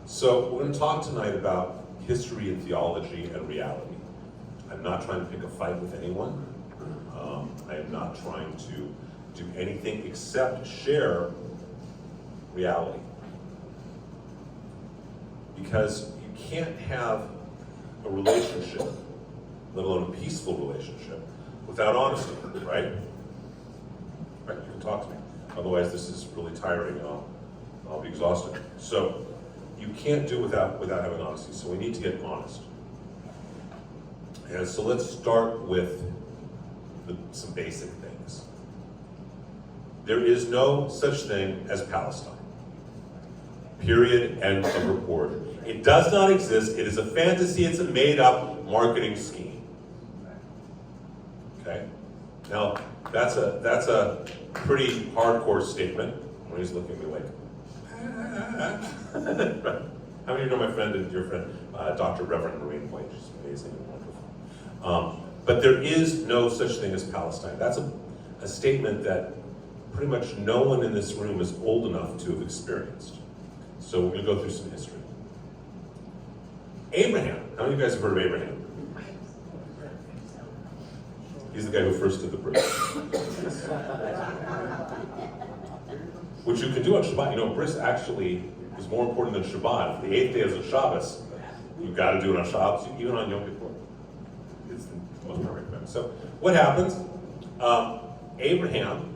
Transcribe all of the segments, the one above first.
So we're going to talk tonight about history and theology and reality. I'm not trying to pick a fight with anyone. I am not trying to do anything except share reality. Because you can't have a relationship, let alone a peaceful relationship, without honesty, right? Right, you can talk to me. Otherwise, this is really tiring and I'll be exhausted. So you can't do without having honesty. So we need to get honest. And so let's start with some basic things. There is no such thing as Palestine. Period, end of report. It does not exist. It is a fantasy. It's a made-up marketing scheme. Okay? Now, that's a pretty hardcore statement. When he's looking at me like, how many of you know my friend and dear friend, Dr. Reverend Maureen White? She's amazing and wonderful. But there is no such thing as Palestine. That's a statement that pretty much no one in this room is old enough to have experienced. So we're going to go through some history. Abraham. How many of you guys have heard of Abraham? He's the guy who first did the bridge. Which you can do on Shabbat. You know, bris actually is more important than Shabbat. If the 8th day is a Shabbos, you've got to do it on Shabbos, even on Yom Kippur. It's the most perfect thing. So what happens? Abraham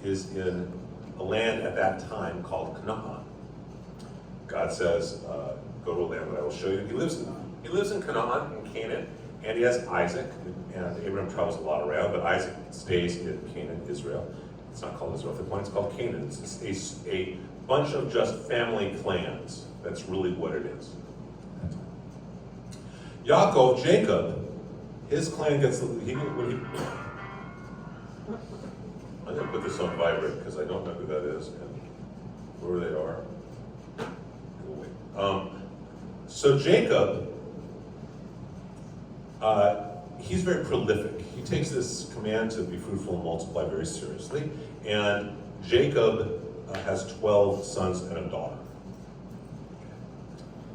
is in a land at that time called Canaan. God says, go to a land that I will show you. He lives in Canaan, in Canaan, and he has Isaac. And Abraham travels a lot around, but Isaac stays in Canaan, Israel. It's not called Israel at the point, it's called Canaan. It's a bunch of just family clans. That's really what it is. Yaakov, Jacob, his clan gets, I'm going to put this on vibrate because I don't know who that is and where they are. So Jacob, he's very prolific. He takes this command to be fruitful and multiply very seriously. And Jacob has 12 sons and a daughter.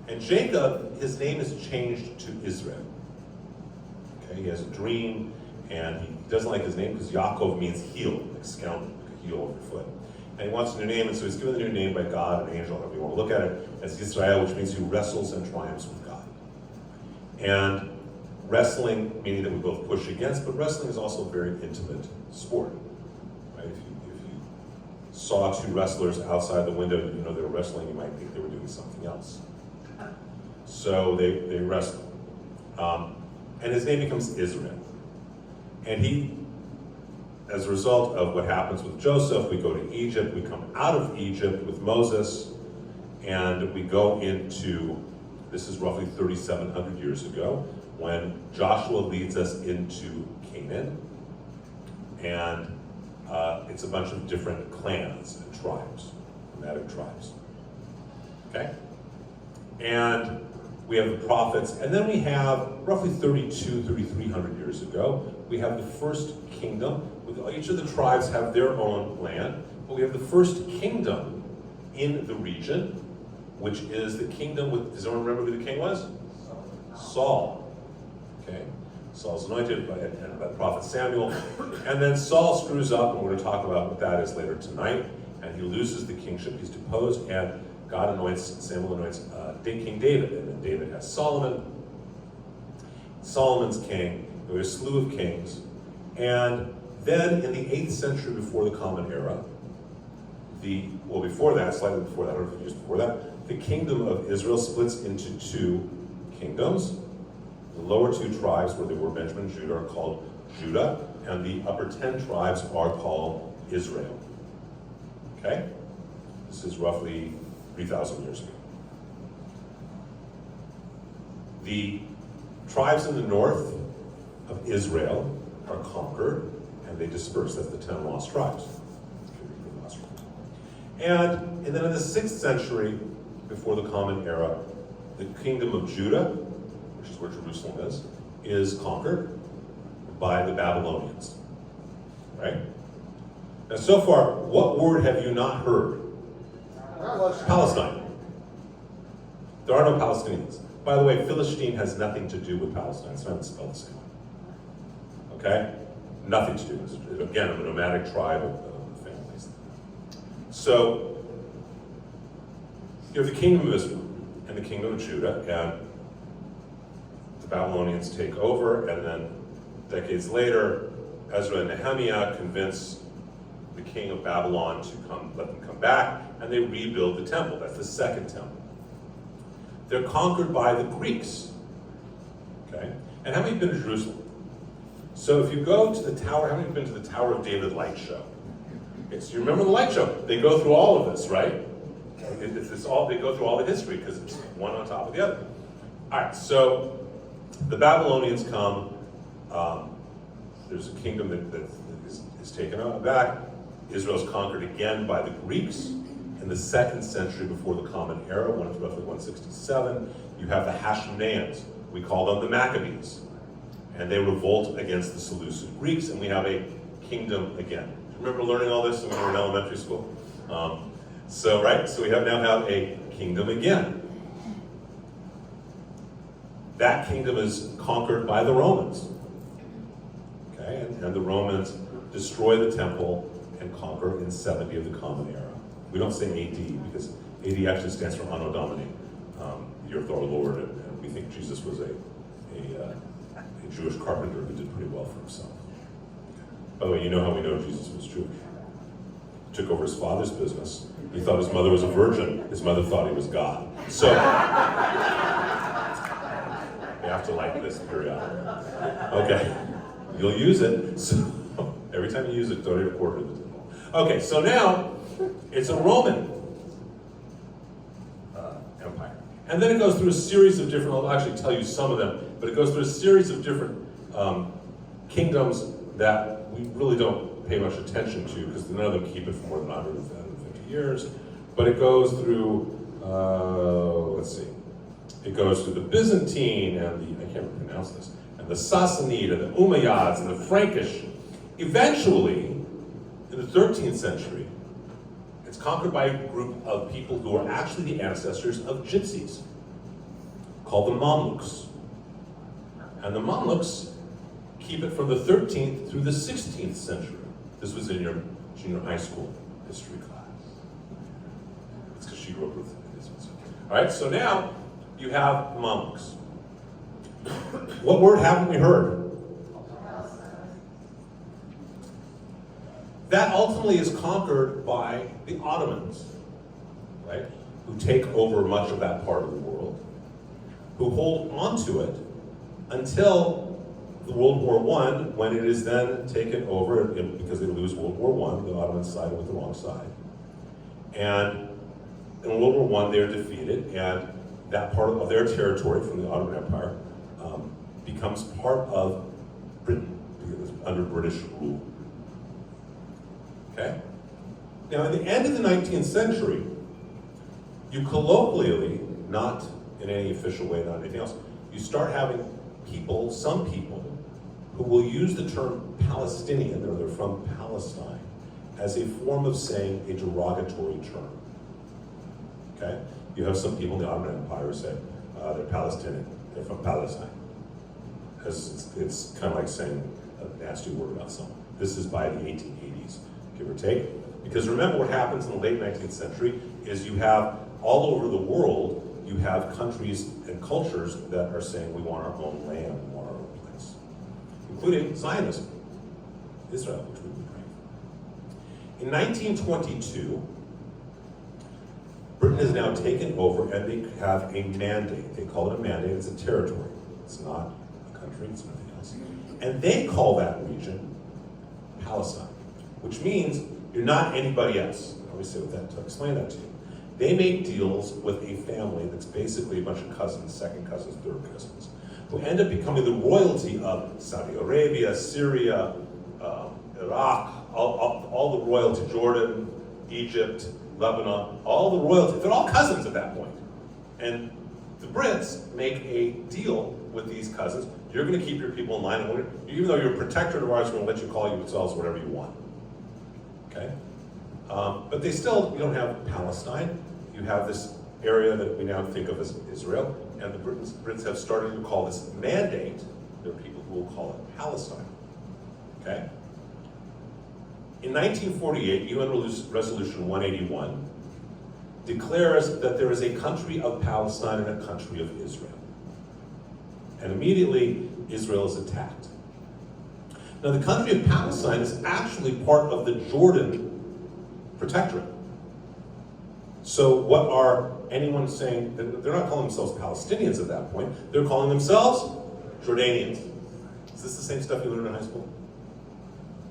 And Jacob, his name is changed to Israel. Okay, he has a dream, and he doesn't like his name because Yaakov means heel, like scoundrel, like a heel over your foot. And he wants a new name, and so he's given a new name by God, an angel, however you want to look at it, as Israel, which means who wrestles and triumphs with God. And wrestling, meaning that we both push against, but wrestling is also a very intimate sport. Right? If you saw two wrestlers outside the window and you know they were wrestling, you might think they were doing something else. So they wrestle. And his name becomes Israel. And he, as a result of what happens with Joseph, we go to Egypt, we come out of Egypt with Moses, and we go into, this is roughly 3,700 years ago, when Joshua leads us into Canaan, and it's a bunch of different clans and tribes, nomadic tribes, okay? And we have the prophets, and then we have roughly 3,300 years ago, we have the first kingdom. Each of the tribes have their own land, but we have the first kingdom in the region, which is the kingdom with, does anyone remember who the king was? Saul. Okay, Saul's anointed by the prophet Samuel, and then Saul screws up, and we're going to talk about what that is later tonight, and he loses the kingship, he's deposed, and Samuel anoints King David, and then David has Solomon. Solomon's king, there was a slew of kings, and then in the 8th century before the Common Era, before that, slightly before that, or a few years before that, the kingdom of Israel splits into two kingdoms. The lower two tribes, where they were Benjamin and Judah, are called Judah, and the upper 10 tribes are called Israel. Okay? This is roughly 3,000 years ago. The tribes in the north of Israel are conquered, and they disperse. That's the 10 lost tribes. And then in the 6th century, before the Common Era, the kingdom of Judah, which is where Jerusalem is conquered by the Babylonians. Right? Now so far, what word have you not heard? Palestine. There are no Palestinians. By the way, Philistine has nothing to do with Palestine. It's not spelled the same way. Okay? Nothing to do. It's, again, a nomadic tribe of families. So, you have the kingdom of Israel and the kingdom of Judah, and the Babylonians take over, and then decades later, Ezra and Nehemiah convince the king of Babylon to let them come back, and they rebuild the temple. That's the second temple. They're conquered by the Greeks. Okay? And how many have been to Jerusalem? So if you go to the tower, how many have been to the Tower of David light show? Okay, so you remember the light show? They go through all of this, right? They go through all the history because it's one on top of the other. All right, so the Babylonians come. There's a kingdom that is taken back. Israel's conquered again by the Greeks in the 2nd century before the Common Era, roughly 167. You have the Hasmoneans. We call them the Maccabees. And they revolt against the Seleucid Greeks, and we have a kingdom again. Remember learning all this when we were in elementary school? So we now have a kingdom again. That kingdom is conquered by the Romans. Okay, and the Romans destroy the temple and conquer in 70 of the Common Era. We don't say AD because AD actually stands for Anno Domini, year of our Lord, and we think Jesus was a Jewish carpenter who did pretty well for himself. By the way, you know how we know Jesus was Jewish. He took over his father's business. He thought his mother was a virgin. His mother thought he was God. So, you have to like this periodically. Okay, you'll use it. So, every time you use it, donate a quarter to the temple. Okay, so now, it's a Roman empire. And then it goes through a series of different, I'll actually tell you some of them, but it goes through a series of different kingdoms that we really don't pay much attention to because none of them keep it for more than 150 years. But it goes through, it goes through the Byzantine and I can't pronounce this, and the Sassanid and the Umayyads and the Frankish. Eventually, in the 13th century, it's conquered by a group of people who are actually the ancestors of gypsies, called the Mamluks. And the Mamluks keep it from the 13th through the 16th century. This was in your junior high school history class. It's because she grew up with it. All right, so now you have the Mamluks. What word haven't we heard? That ultimately is conquered by the Ottomans, right? Who take over much of that part of the world, who hold onto it until World War I, when it is then taken over, because they lose World War I, the Ottomans sided with the wrong side. And in World War I, they're defeated, and that part of their territory from the Ottoman Empire becomes part of Britain, because it was under British rule. Okay? Now, at the end of the 19th century, you colloquially, not in any official way, not anything else, you start having people, some people, who will use the term Palestinian, or they're from Palestine, as a form of saying a derogatory term. Okay? You have some people in the Ottoman Empire who say they're Palestinian, they're from Palestine. It's kind of like saying a nasty word about someone. This is by the 1880s, give or take. Because remember what happens in the late 19th century is you have, all over the world, you have countries and cultures that are saying we want our own land, we want our own place. Including Zionism, Israel, which we would pray. In 1922, Britain is now taken over and they have a mandate. They call it a mandate, it's a territory. It's not a country, it's nothing else. And they call that region Palestine, which means you're not anybody else. Let me say what that to explain that to you. They make deals with a family that's basically a bunch of cousins, second cousins, third cousins, who end up becoming the royalty of Saudi Arabia, Syria, Iraq, all the royalty, Jordan, Egypt, Lebanon, all the royalty. They're all cousins at that point. And the Brits make a deal with these cousins. You're going to keep your people in line, and even though you're a protectorate of ours, we're going to let you call yourselves whatever you want. Okay? But they still, you don't have Palestine. You have this area that we now think of as Israel, and the Brits have started to call this mandate. There are people who will call it Palestine. Okay? In 1948, UN Resolution 181 declares that there is a country of Palestine and a country of Israel. And immediately, Israel is attacked. Now, the country of Palestine is actually part of the Jordan Protectorate. So what are anyone saying? They're not calling themselves Palestinians at that point. They're calling themselves Jordanians. Is this the same stuff you learned in high school?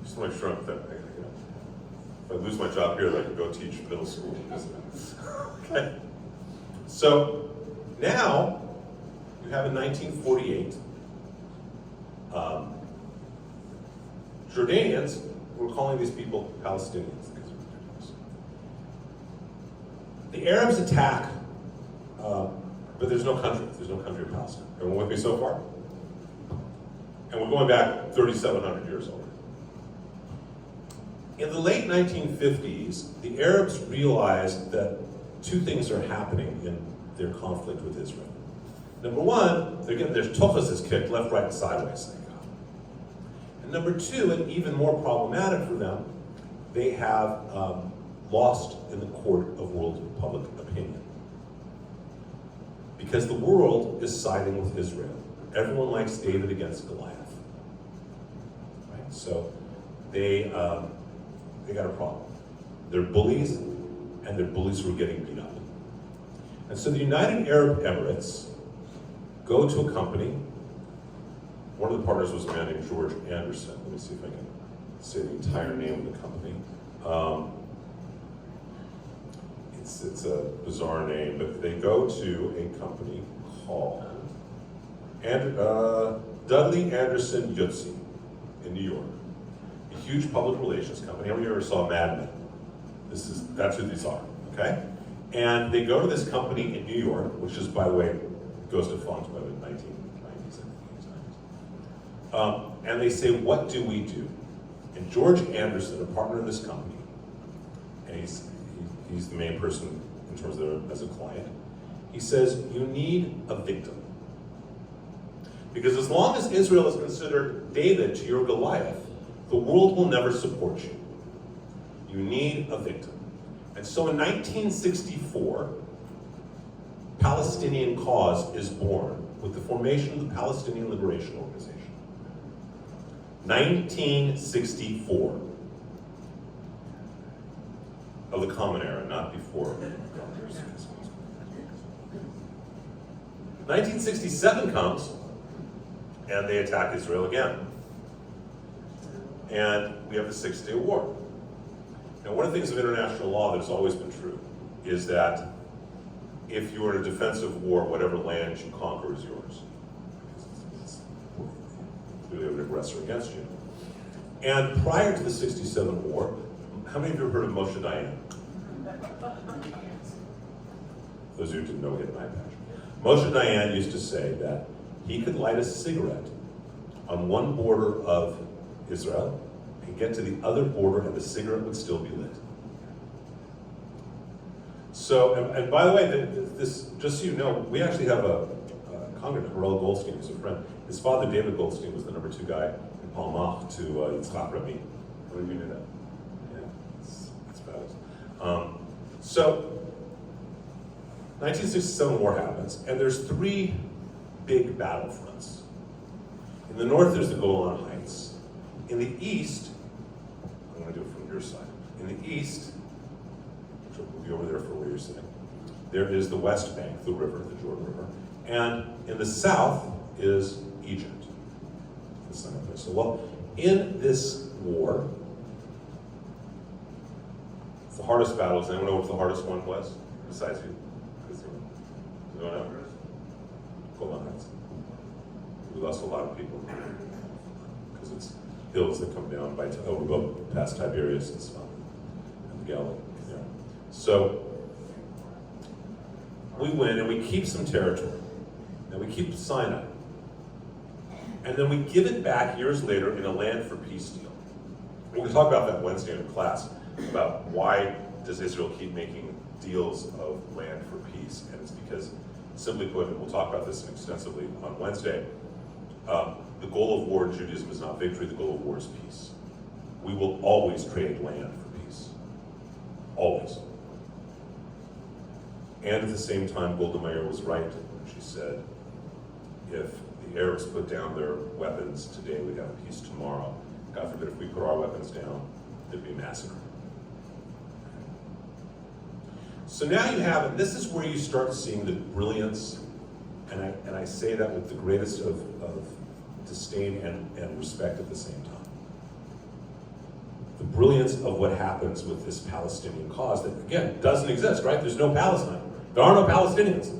Just want to make sure that, if I lose my job here, I can go teach middle school. Okay. So now you have in 1948 Jordanians were calling these people Palestinians. The Arabs attack, but there's no country. There's no country of Palestine. Everyone with me so far? And we're going back 3,700 years already. In the late 1950s, the Arabs realized that two things are happening in their conflict with Israel. Number one, they're getting their tuchus kicked left, right, and sideways. And number two, and even more problematic for them, they have lost in the court of world public opinion. Because the world is siding with Israel. Everyone likes David against Goliath. Right? So they got a problem. They're bullies, and they're bullies who are getting beat up. And so the United Arab Emirates go to a company. One of the partners was a man named George Anderson. Let me see if I can say the entire name of the company. It's a bizarre name, but they go to a company called Dudley Anderson Yutzi in New York. A huge public relations company. How many of you ever saw Mad Men? That's who these are, okay? And they go to this company in New York, which is, by the way, goes defunct by the 1990s, I think. And they say, what do we do? And George Anderson, a partner of this company, and he's the main person in terms of as a client, he says, you need a victim. Because as long as Israel is considered David to your Goliath, the world will never support you. You need a victim. And so in 1964, Palestinian Cause is born with the formation of the Palestinian Liberation Organization. 1964. Of the Common Era, not before. 1967 comes, and they attack Israel again. And we have the Six-Day War. Now, one of the things of international law that has always been true is that if you are in a defensive war, whatever land you conquer is yours. It's clearly an aggressor against you. And prior to the 67 war, how many of you have heard of Moshe Dayan? Those of you who didn't know, he had an eye patch. Moshe Dayan used to say that he could light a cigarette on one border of Israel and get to the other border and the cigarette would still be lit. So, and by the way, this, just so you know, we actually have a congregant, Harel Goldstein, who's a friend. His father, David Goldstein, was the #2 guy in Palmach to Yitzchak Rabin. How many of you knew that? It's bad. So, 1967 war happens, and there's three big battlefronts. In the north, there's the Golan Heights. In the east, I'm going to do it from your side. In the east, which will be over there for where you're sitting, there is the West Bank, the river, the Jordan River. And in the south is Egypt. So, well, in this war, it's the hardest battle. Does anyone know what the hardest one was? Besides you? You don't know? Golan Heights. We lost a lot of people because it's hills that come down by past Tiberias and stuff, and the Galilee. Yeah. So we win and we keep some territory, and we keep Sinai, and then we give it back years later in a land for peace deal. We're going to talk about that Wednesday in class about why does Israel keep making deals of land for peace, and it's because, simply put, and we'll talk about this extensively on Wednesday, the goal of war in Judaism is not victory, the goal of war is peace. We will always trade land for peace. Always. And at the same time, Golda Meir was right when she said, if the Arabs put down their weapons today, we'd have peace tomorrow. God forbid if we put our weapons down, there'd be a massacre. So now you have it, this is where you start seeing the brilliance, and I say that with the greatest of disdain and respect at the same time. The brilliance of what happens with this Palestinian cause that, again, doesn't exist, right? There's no Palestine. There are no Palestinians.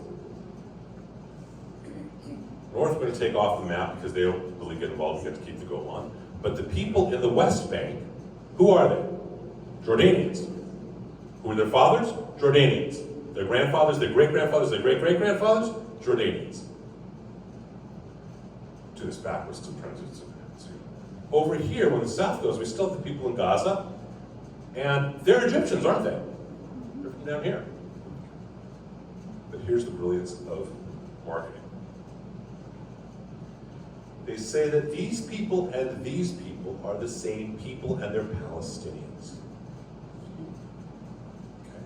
North are going to take off the map because they don't really get involved, you get to keep the goal on. But the people in the West Bank, who are they? Jordanians. Who are their fathers? Jordanians. Their grandfathers, their great-grandfathers, their great-great-grandfathers? Jordanians. Do this backwards to try to over here, when the south goes, we still have the people in Gaza, and they're Egyptians, aren't they? They're from down here. But here's the brilliance of marketing. They say that these people and these people are the same people and they're Palestinians. Okay.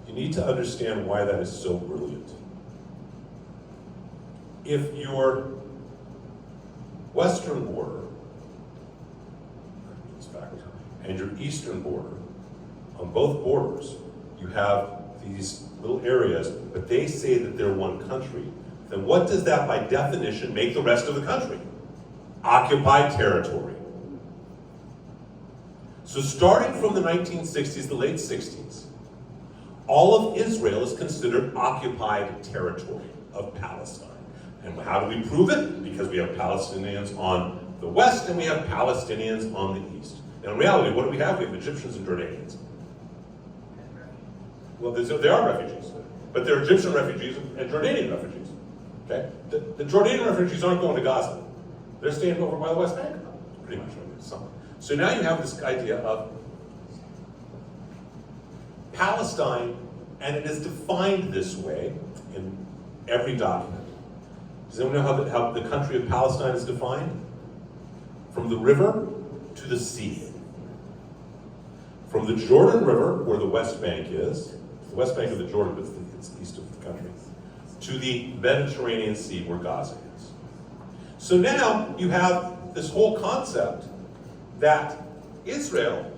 You need to understand why that is so brilliant. If your western border and your eastern border, on both borders, you have these little areas, but they say that they're one country, then what does that by definition make the rest of the country? Occupied territory. So starting from the 1960s, the late 60s, all of Israel is considered occupied territory of Palestine. And how do we prove it? Because we have Palestinians on the west and we have Palestinians on the east. And in reality, what do we have? We have Egyptians and Jordanians. Well, they are refugees, but they're Egyptian refugees and Jordanian refugees. Okay? The Jordanian refugees aren't going to Gaza. They're staying over by the West Bank, pretty much. So now you have this idea of Palestine, and it is defined this way in every document. Does anyone know how the country of Palestine is defined? From the river to the sea. From the Jordan River, where the West Bank is, the West Bank of the Jordan, but it's east of the country, to the Mediterranean Sea, where Gaza is. So now you have this whole concept that Israel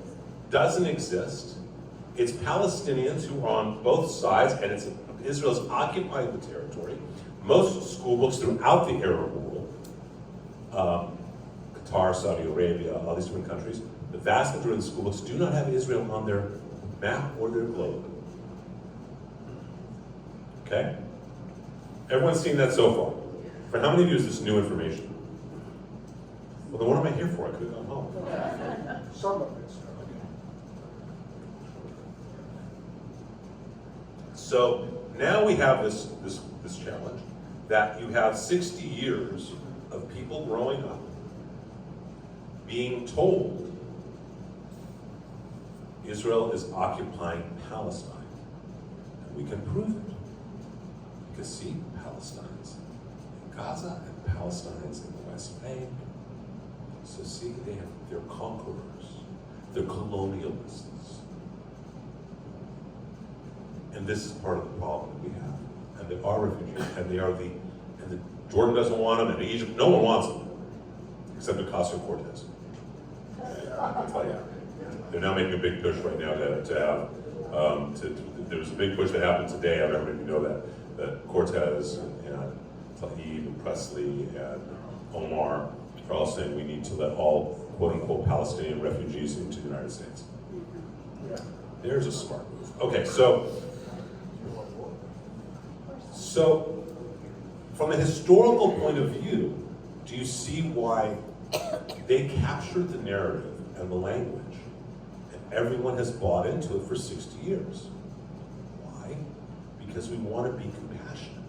doesn't exist. It's Palestinians who are on both sides, and Israel's occupying the territory. Most school books throughout the Arab world, Qatar, Saudi Arabia, all these different countries, the vast majority of the school books do not have Israel on their map or their globe. Okay? Everyone's seen that so far. For how many of you is this new information? Well, then what am I here for? I could have gone home. Some of it's So now we have this challenge that you have 60 years of people growing up being told Israel is occupying Palestine. And we can prove it. Because see, Palestine's in Gaza and Palestine's in the West Bank. So see, they're conquerors. They're colonialists. And this is part of the problem that we have. And they are refugees, and the Jordan doesn't want them, and Egypt, no one wants them, except Ocasio-Cortez. I'll tell you. They're now making a big push right now to have, there's a big push that happened today, I don't know if you know that Cortez and Tlaib and Presley and Omar are all saying we need to let all quote-unquote Palestinian refugees into the United States. There's a smart move. Okay, so from a historical point of view, do you see why they captured the narrative and the language, and everyone has bought into it for 60 years? Why? Because we want to be compassionate.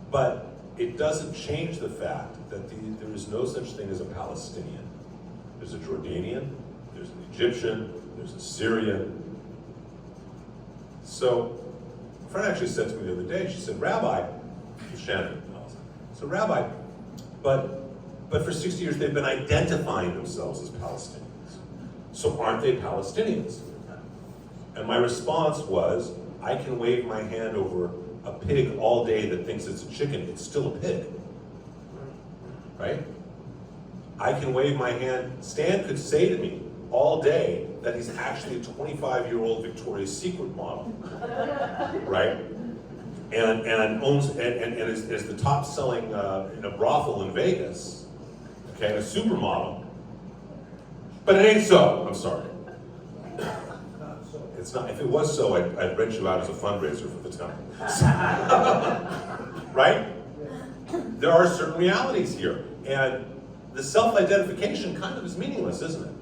But it doesn't change the fact that there is no such thing as a Palestinian. There's a Jordanian, there's an Egyptian, there's a Syrian. So, a friend actually said to me the other day, she said, Rabbi, Shannon, so Rabbi, but for 60 years they've been identifying themselves as Palestinians. So aren't they Palestinians? And my response was, I can wave my hand over a pig all day that thinks it's a chicken, it's still a pig. Right? I can wave my hand, Stan could say to me all day that he's actually a 25-year-old Victoria's Secret model. Right? And owns and is the top selling in a brothel in Vegas, okay, a supermodel. But it ain't so. I'm sorry. It's not. If it was so, I'd rent you out as a fundraiser for the town. Right? There are certain realities here, and the self-identification kind of is meaningless, isn't it?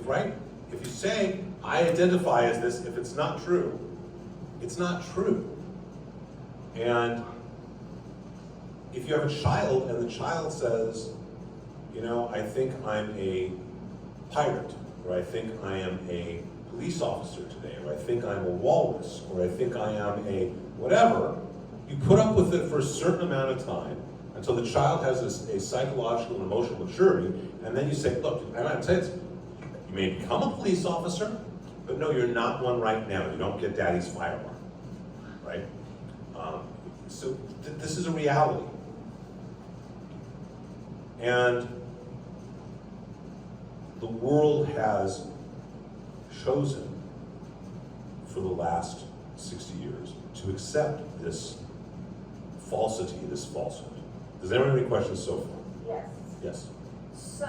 Right? If you say I identify as this, if it's not true, it's not true. And if you have a child and the child says, you know, I think I'm a pirate, or I think I am a police officer today, or I think I'm a walrus, or I think I am a whatever, you put up with it for a certain amount of time until the child has a psychological and emotional maturity, and then you say, look, I'm going to tell you, you may become a police officer, but no, you're not one right now. You don't get daddy's firearm, right? So this is a reality. And the world has chosen for the last 60 years to accept this falsity, this falsehood. Does anyone have any questions so far? Yes. Yes. So,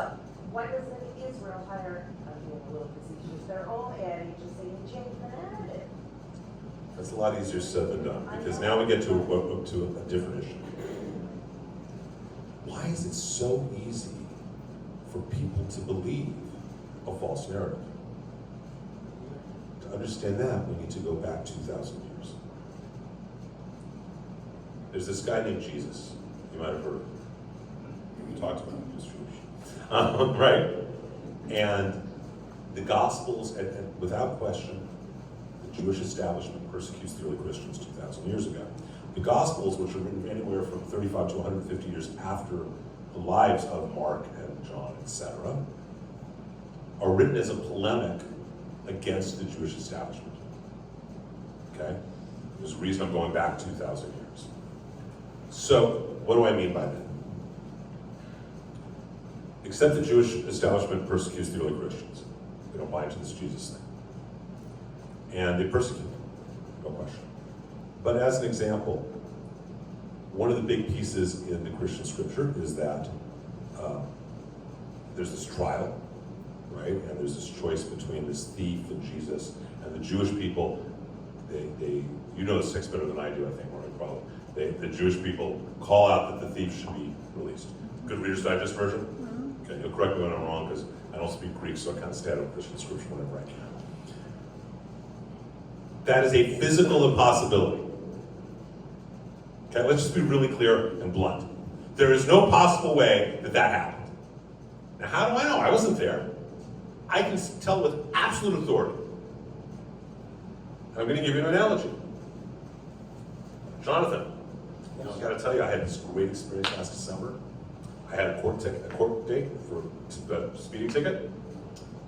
why doesn't Israel hire, I'm being a little facetious, their own Eddie to say and change the narrative? That's a lot easier said than done, because now we get to a different issue. Why is it so easy for people to believe a false narrative? To understand that, we need to go back 2,000 years. There's this guy named Jesus. You might have heard of him. We talked about him, he was Jewish. Right? And the Gospels, and without question, the Jewish establishment persecutes the early Christians 2,000 years ago. The Gospels, which are written anywhere from 35 to 150 years after the lives of Mark and John, etc., are written as a polemic against the Jewish establishment. Okay? There's a reason I'm going back 2,000 years. So, what do I mean by that? Except the Jewish establishment persecutes the early Christians. They don't buy into this Jesus thing. And they persecute them, no question. But as an example, one of the big pieces in the Christian scripture is that there's this trial, right? And there's this choice between this thief and Jesus. And the Jewish people, they you know the six better than I do, I think, Mark, probably. The Jewish people call out that the thief should be released. Good Reader's Digest version? Mm-hmm. Okay, you'll correct me when I'm wrong, because I don't speak Greek, so I kind of stay out of Christian scripture whenever I can. That is a physical impossibility. Okay, let's just be really clear and blunt. There is no possible way that that happened. Now, how do I know? I wasn't there. I can tell with absolute authority. And I'm going to give you an analogy. Jonathan, I've got to tell you, I had this great experience last December. I had a court date for a speeding ticket,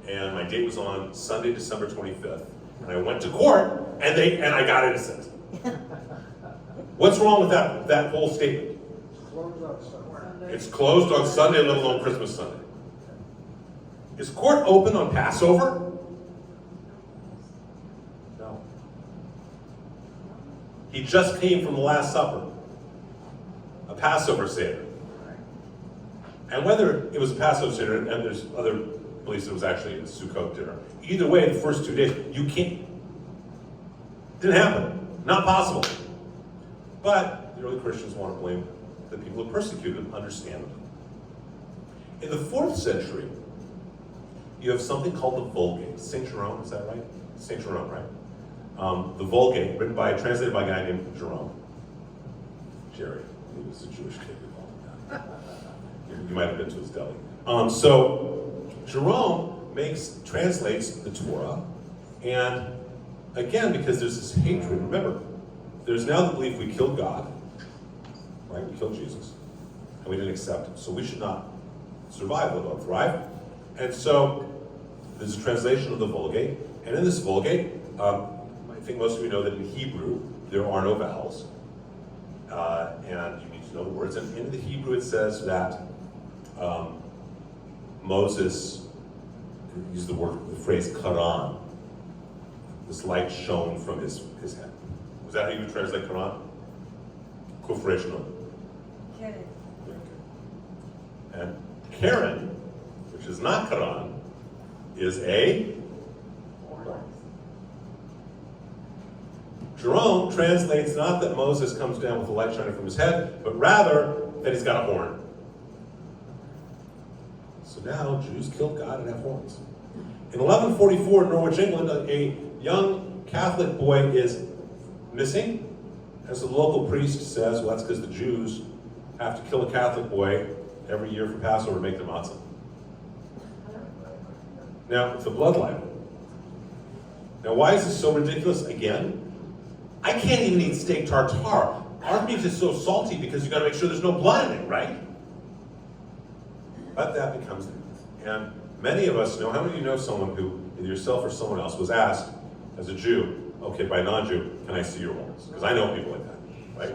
and my date was on Sunday, December 25th. And I went to court, and I got innocent. What's wrong with that whole statement? It's closed on Sunday. It's closed on Sunday, let alone Christmas Sunday. Is court open on Passover? No. He just came from the Last Supper, a Passover Seder. And whether it was a Passover Seder, and there's other beliefs it was actually a Sukkot dinner. Either way, the first 2 days, you can't. Didn't happen. Not possible. But the early Christians want to blame the people who persecuted them, understandably. In the 4th century, you have something called the Vulgate. St. Jerome, is that right? St. Jerome, right? The Vulgate, translated by a guy named Jerome. Jerry. He was a Jewish kid. You might have been to his deli. So Jerome translates the Torah, and again, because there's this hatred, remember, there's now the belief we killed God, right? We killed Jesus, and we didn't accept him, so we should not survive, let alone thrive. And so there's a translation of the Vulgate, and in this Vulgate, I think most of you know that in Hebrew, there are no vowels, and you need to know the words. And in the Hebrew, it says that Moses used the phrase Quran. This light shone from his head. Was that how you would translate Quran? Kufresh no. Karen. And Karen, which is not Quran, is a Jerome translates not that Moses comes down with the light shining from his head, but rather that he's got a horn. So now Jews killed God and have horns. In 1144 in Norwich, England, a young Catholic boy is missing. As the local priest says, well, that's because the Jews have to kill a Catholic boy every year for Passover to make their matzah. Now, it's a blood libel. Now, why is this so ridiculous? Again, I can't even eat steak tartare. Our meat is so salty because you got to make sure there's no blood in it, right? But that becomes the truth. And many of us know, how many of you know someone who, either yourself or someone else, was asked as a Jew, okay, by a non-Jew, can I see your horns? Because I know people like that, right?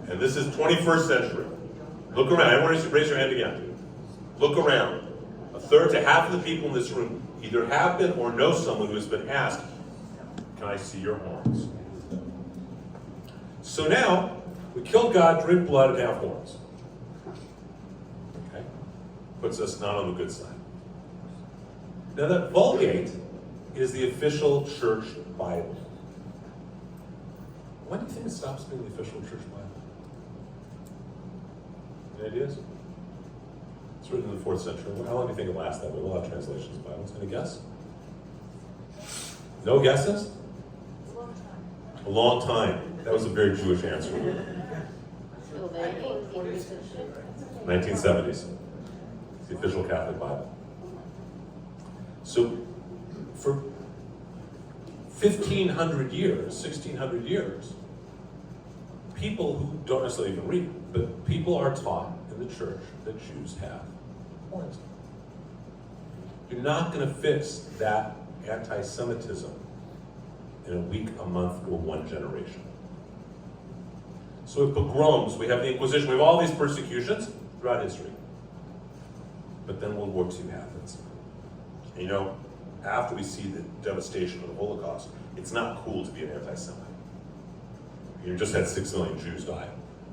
And this is 21st century. Look around. I want you to raise your hand again. Look around. A third to half of the people in this room either have been or know someone who has been asked, can I see your horns? So now, we kill God, drink blood, and have horns. Okay? Puts us not on the good side. Now that Vulgate is the official church Bible. When do you think it stops being the official church Bible? Any ideas? It's written in the 4th century. How long do you think it lasts that way? We'll have translations of Bibles. Any guess? No guesses? A long time. That was a very Jewish answer. 1970s. It's the official Catholic Bible. So, for 1,500 years, 1,600 years, people who don't necessarily even read, but people are taught in the church that Jews have horns. You're not going to fix that anti-Semitism in a week, a month, or one generation. So we have pogroms, we have the Inquisition, we have all these persecutions throughout history. But then World War II happens. And you know, after we see the devastation of the Holocaust, it's not cool to be an anti-Semite. You just had 6 million Jews die.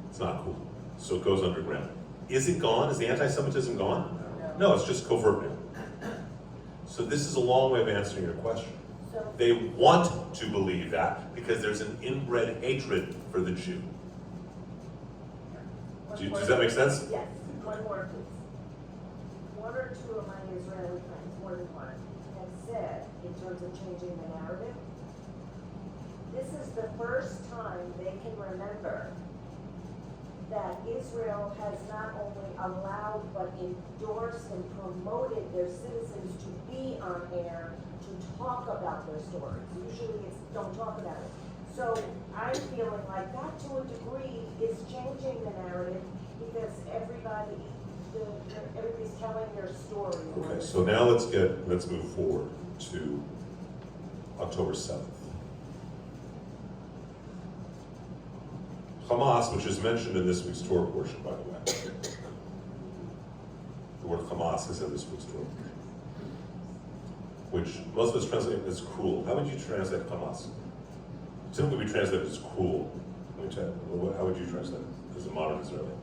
It's not cool. So it goes underground. Is it gone? Is the anti-Semitism gone? No, it's just covert now. So this is a long way of answering your question. They want to believe that because there's an inbred hatred for the Jew. Does that make sense? Yes, one more please. One or two of my Israeli friends, more than one, have said, in terms of changing the narrative, this is the first time they can remember that Israel has not only allowed but endorsed and promoted their citizens to be on air, to talk about their stories. Usually it's don't talk about it. So I'm feeling like that to a degree is changing the narrative because everybody's telling their story. Okay, so now let's move forward to October 7th. Hamas, which is mentioned in this week's Torah portion, by the way. The word Hamas is in this week's Torah portion, which most of us translate as cruel. How would you translate Hamas? Typically we translate it as cruel. How would you translate it as a modern Israeli?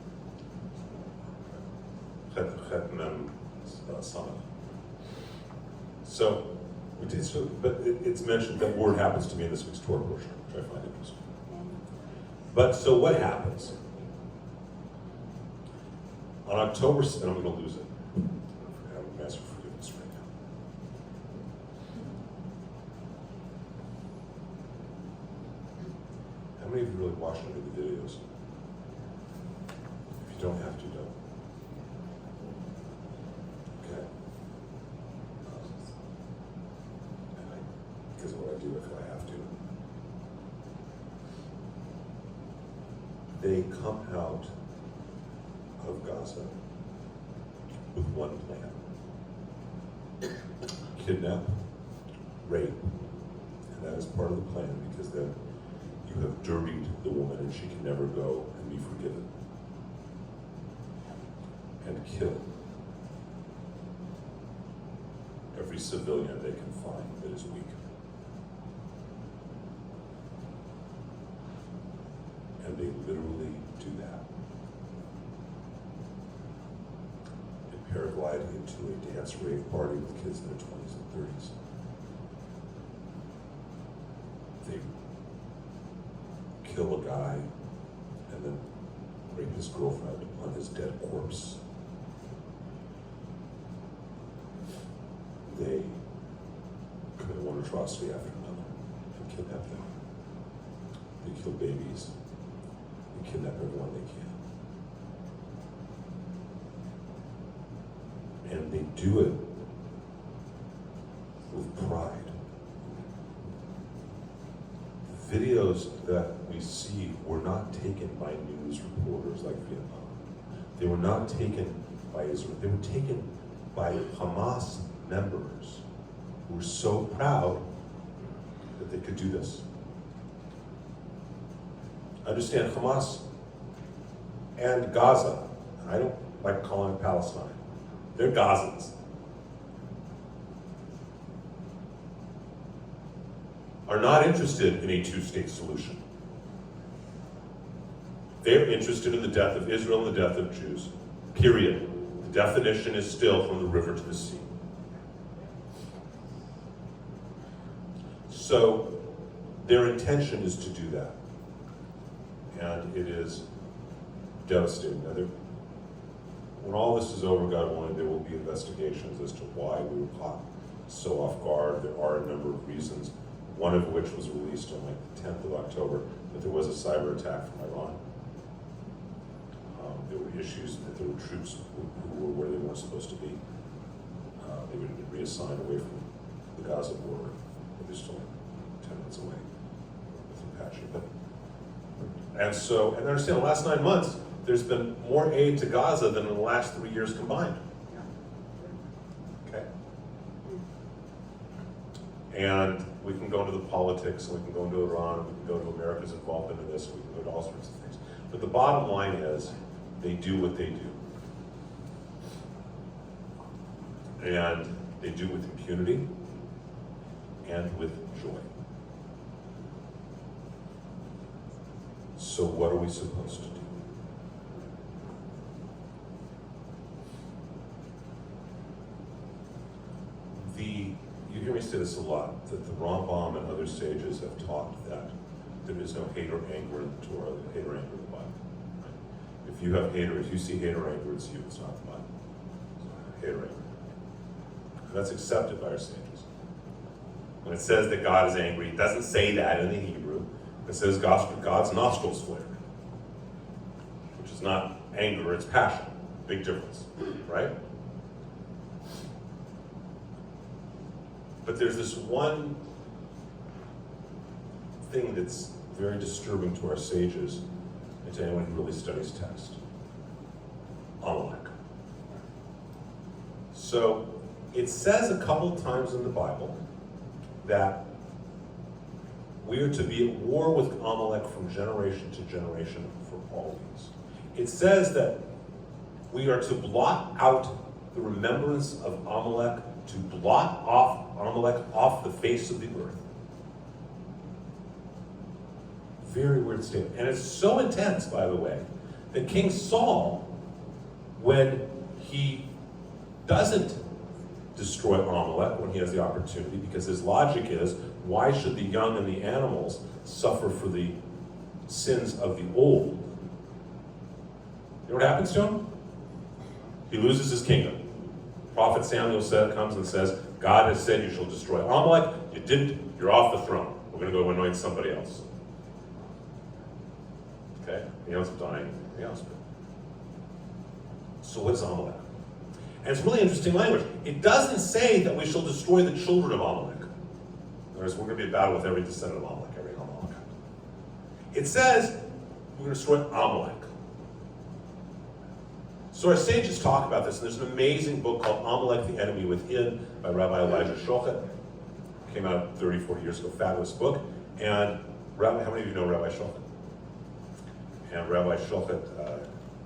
So, but it's mentioned, that word happens to me in this week's Torah portion, which I find interesting. But so what happens? On October, and I'm going to lose it. I'm asking for forgiveness right now. How many of you really watched any of the videos? If you don't have to, don't. Okay. they come out of Gaza with one plan. Kidnap, rape, and that is part of the plan because then you have dirtied the woman and she can never go and be forgiven. And kill every civilian they can find that is weak. And they literally do that. They paraglide into a dance rave party with kids in their 20s and 30s. They kill a guy and then rape his girlfriend on his dead corpse. They commit one atrocity after another and kidnap them. They kill babies. They kidnap everyone they can. And they do it with pride. The videos that we see were not taken by news reporters like Vietnam. They were not taken by Israel. They were taken by Hamas members who were so proud that they could do this. Understand, Hamas and Gaza, and I don't like calling it Palestine, they're Gazans, are not interested in a two-state solution. They're interested in the death of Israel and the death of Jews, period. The definition is still from the river to the sea. So their intention is to do that. And it is devastating. Now, when all this is over, God willing, there will be investigations as to why we were caught so off guard. There are a number of reasons, one of which was released on like the 10th of October, that there was a cyber attack from Iran. There were issues that there were troops who were where they weren't supposed to be. They would have been reassigned away from the Gaza border. They're still 10 minutes away with Apache. And understand, the last 9 months, there's been more aid to Gaza than in the last 3 years combined. Okay? And we can go into the politics, and we can go into Iran, and we can go to America's involvement in this, and we can go to all sorts of things. But the bottom line is, they do what they do. And they do with impunity and with joy. So what are we supposed to do? You hear me say this a lot, that the Rambam and other sages have taught that there is no hate or anger in the Torah, hate or anger in the Bible. Right? If you have hate or if you see hate or anger, it's you, it's not the Bible. It's hate or anger. And that's accepted by our sages. When it says that God is angry, it doesn't say that in the Hebrew. It says God's nostrils flared, which is not anger, it's passion. Big difference, right? But there's this one thing that's very disturbing to our sages and to anyone who really studies text. Amalek. So it says a couple times in the Bible that we are to be at war with Amalek from generation to generation for always. It says that we are to blot out the remembrance of Amalek, to blot off Amalek off the face of the earth. Very weird statement. And it's so intense, by the way, that King Saul, when he doesn't destroy Amalek, when he has the opportunity, because his logic is, why should the young and the animals suffer for the sins of the old? You know what happens to him? He loses his kingdom. Prophet Samuel comes and says, God has said you shall destroy Amalek. You didn't. You're off the throne. We're going to go anoint somebody else. Okay? He ends up dying. Anything else? So what is Amalek? And it's really interesting language. It doesn't say that we shall destroy the children of Amalek. Whereas we're going to be at battle with every descendant of Amalek, every Amalekite. It says we're going to destroy Amalek. So our sages talk about this, and there's an amazing book called Amalek, the Enemy Within by Rabbi Elijah Shochet. Came out 30, 40 years ago, fabulous book. And Rabbi, how many of you know Rabbi Shochet? And Rabbi Shochet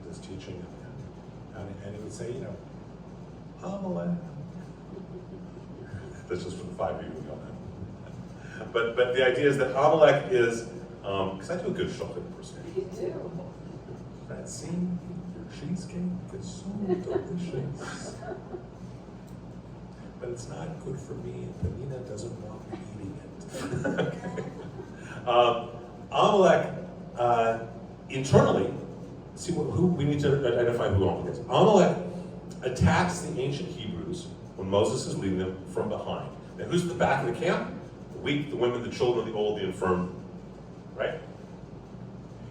is teaching, and he would say, Amalek. That's just for the 5 of you who know that. But the idea is that Amalek is, because I do a good Shochet impersonation. You do. Francine, your cheesecake is so delicious. But it's not good for me, and Pamina doesn't want me eating it. Okay. Amalek, internally, see who we need to identify who Amalek is. Amalek attacks the ancient Hebrews when Moses is leading them from behind. Now, who's at the back of the camp? The weak, the women, the children, the old, the infirm, right?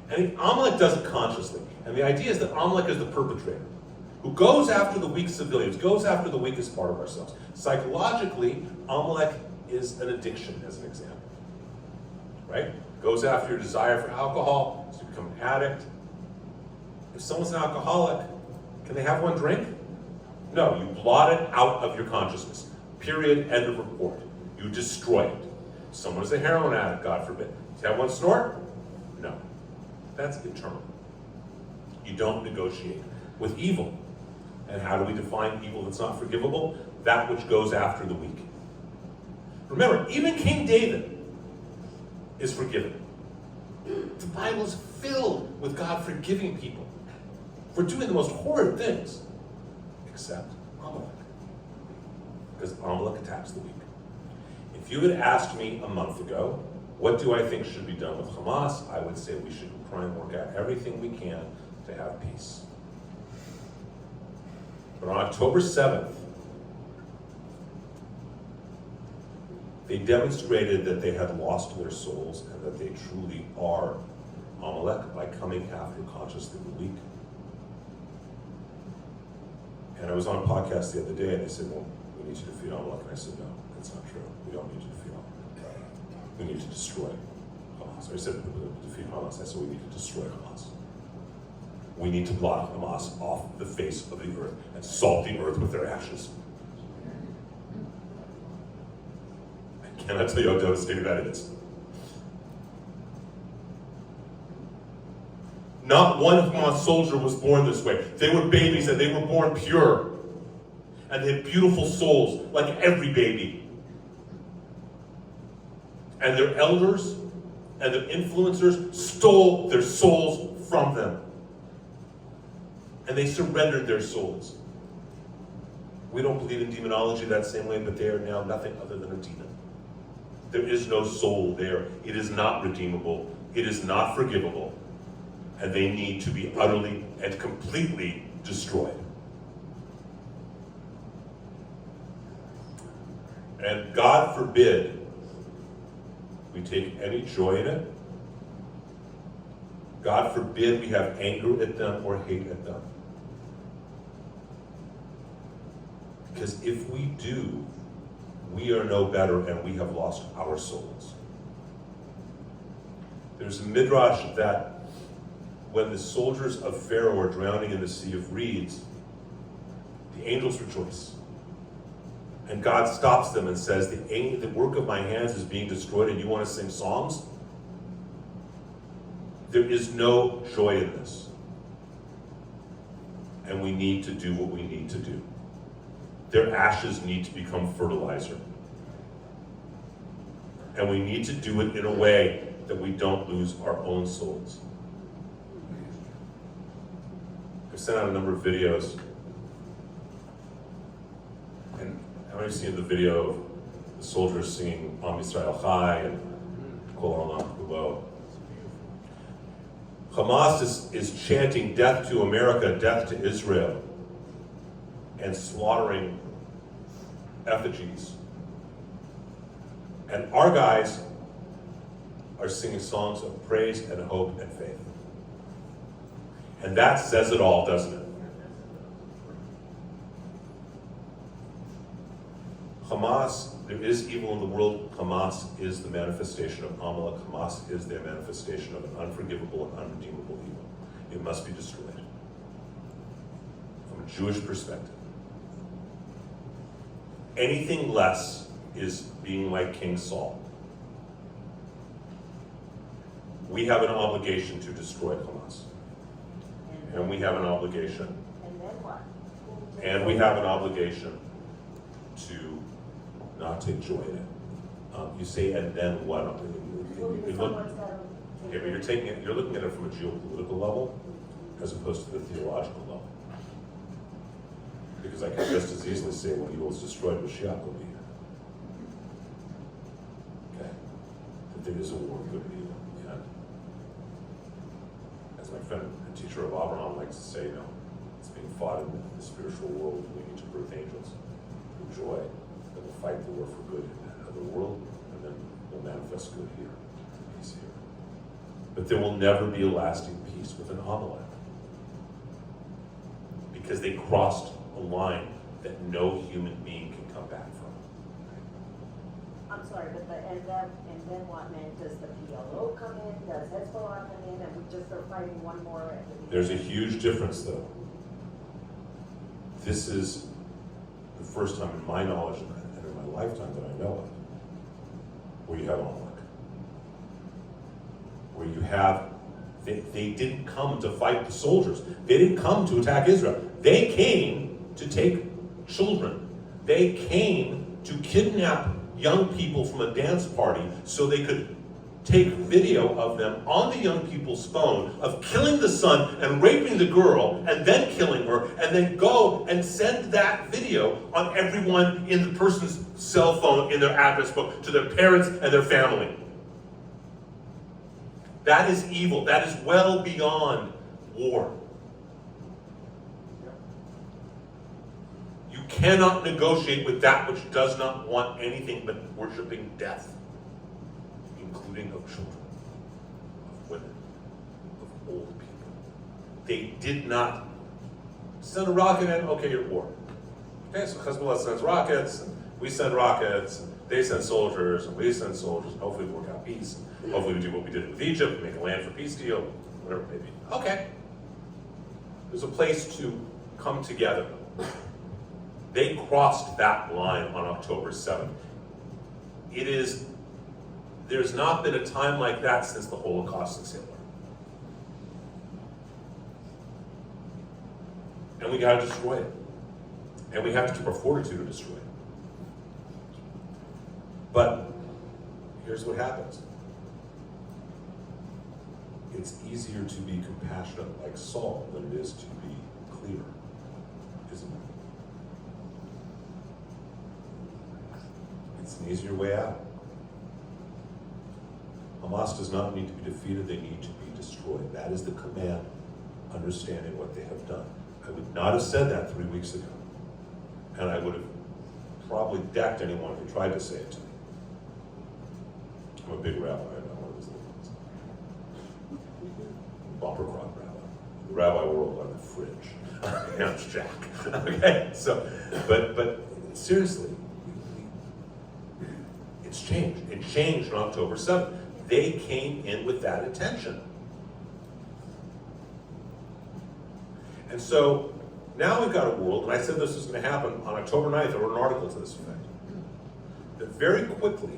And Amalek does it consciously. And the idea is that Amalek is the perpetrator, who goes after the weak civilians, goes after the weakest part of ourselves. Psychologically, Amalek is an addiction, as an example, right? Goes after your desire for alcohol, so you become an addict. If someone's an alcoholic, can they have one drink? No, you blot it out of your consciousness. Period, end of report. You destroy it. Someone is a heroin addict, God forbid. Does he have one snort? No. That's internal. You don't negotiate with evil. And how do we define evil that's not forgivable? That which goes after the weak. Remember, even King David is forgiven. The Bible is filled with God forgiving people for doing the most horrid things, except Amalek. Because Amalek attacks the weak. If you had asked me a month ago, what do I think should be done with Hamas? I would say we should try and work out everything we can to have peace. But on October 7th, they demonstrated that they had lost their souls and that they truly are Amalek by coming after consciously the weak. And I was on a podcast the other day and they said, well, we need to defeat Amalek. And I said, no, that's not true. We don't need to defeat Amalek. We need to destroy Hamas. I said, defeat Hamas. I said, we need to destroy Hamas. We need to blot Hamas off the face of the earth and salt the earth with their ashes. I cannot tell you how devastating that is. Not one Hamas soldier was born this way. They were babies and they were born pure. And they had beautiful souls, like every baby. And their elders and their influencers stole their souls from them. And they surrendered their souls. We don't believe in demonology that same way, but they are now nothing other than a demon. There is no soul there. It is not redeemable. It is not forgivable. And they need to be utterly and completely destroyed. And God forbid we take any joy in it. God forbid we have anger at them or hate at them. Because if we do, we are no better and we have lost our souls. There's a midrash that when the soldiers of Pharaoh are drowning in the Sea of Reeds, the angels rejoice. And God stops them and says, the work of my hands is being destroyed and you want to sing songs? There is no joy in this. And we need to do what we need to do. Their ashes need to become fertilizer. And we need to do it in a way that we don't lose our own souls. I've sent out a number of videos. And how many have seen the video of the soldiers singing Am Yisrael Chai and Kol Olam Kulo? Hamas is chanting death to America, death to Israel, and slaughtering effigies. And our guys are singing songs of praise and hope and faith. And that says it all, doesn't it? Hamas There is evil in the world. Hamas is the manifestation of Amalek. Hamas is the manifestation of an unforgivable and unredeemable evil. It must be destroyed. From a Jewish perspective. Anything less is being like King Saul. We have an obligation to destroy Hamas. And we have an obligation. And then what? And we have an obligation to not take joy in it. You say, and then what? Yeah, but you're looking at it from a geopolitical level as opposed to the theological level. Because I can just as easily say when evil is destroyed, Mashiach will be here. Okay? That there is a war of good and evil. And as my friend and teacher of Abraham likes to say, it's being fought in the spiritual world. We need to birth angels with joy that will fight the war for good in the world, and then will manifest good here, peace here. But there will never be a lasting peace with an Amalek. Because they crossed a line that no human being can come back from. I'm sorry, but and then what, man? Does the PLO come in? Does Hezbollah come in? And we just start fighting one more at the beginning? There's a huge difference, though. This is the first time in my knowledge and in my lifetime that I know of where you have Amalek. Where you have, they didn't come to fight the soldiers. They didn't come to attack Israel. They came to take children. They came to kidnap young people from a dance party so they could take video of them on the young people's phone of killing the son and raping the girl and then killing her, and then go and send that video on everyone in the person's cell phone in their address book to their parents and their family. That is evil. That is well beyond war. You cannot negotiate with that which does not want anything but worshiping death, including of children, of women, of old people. They did not send a rocket in, okay, you're at war. Okay, so Hezbollah sends rockets, and we send rockets, and they send soldiers, and we send soldiers, and hopefully we work out peace. Hopefully we do what we did with Egypt, make a land for peace deal, whatever it may be. Okay. There's a place to come together. They crossed that line on October 7th. There's not been a time like that since the Holocaust since Hitler. And we gotta destroy it. And we have to keep our fortitude to destroy it. But here's what happens. It's easier to be compassionate like Saul than it is to be clear, isn't it? It's an easier way out. Hamas does not need to be defeated, they need to be destroyed. That is the command, understanding what they have done. I would not have said that 3 weeks ago. And I would have probably decked anyone who tried to say it to me. I'm a big rabbi, I'm not one of those little ones. Bumper crop rabbi. The rabbi world, I'm the fridge. I'm Jack. Okay, so, but seriously, it's changed. It changed on October 7th. They came in with that intention. And so now we've got a world, and I said this was going to happen on October 9th, I wrote an article to this effect, that very quickly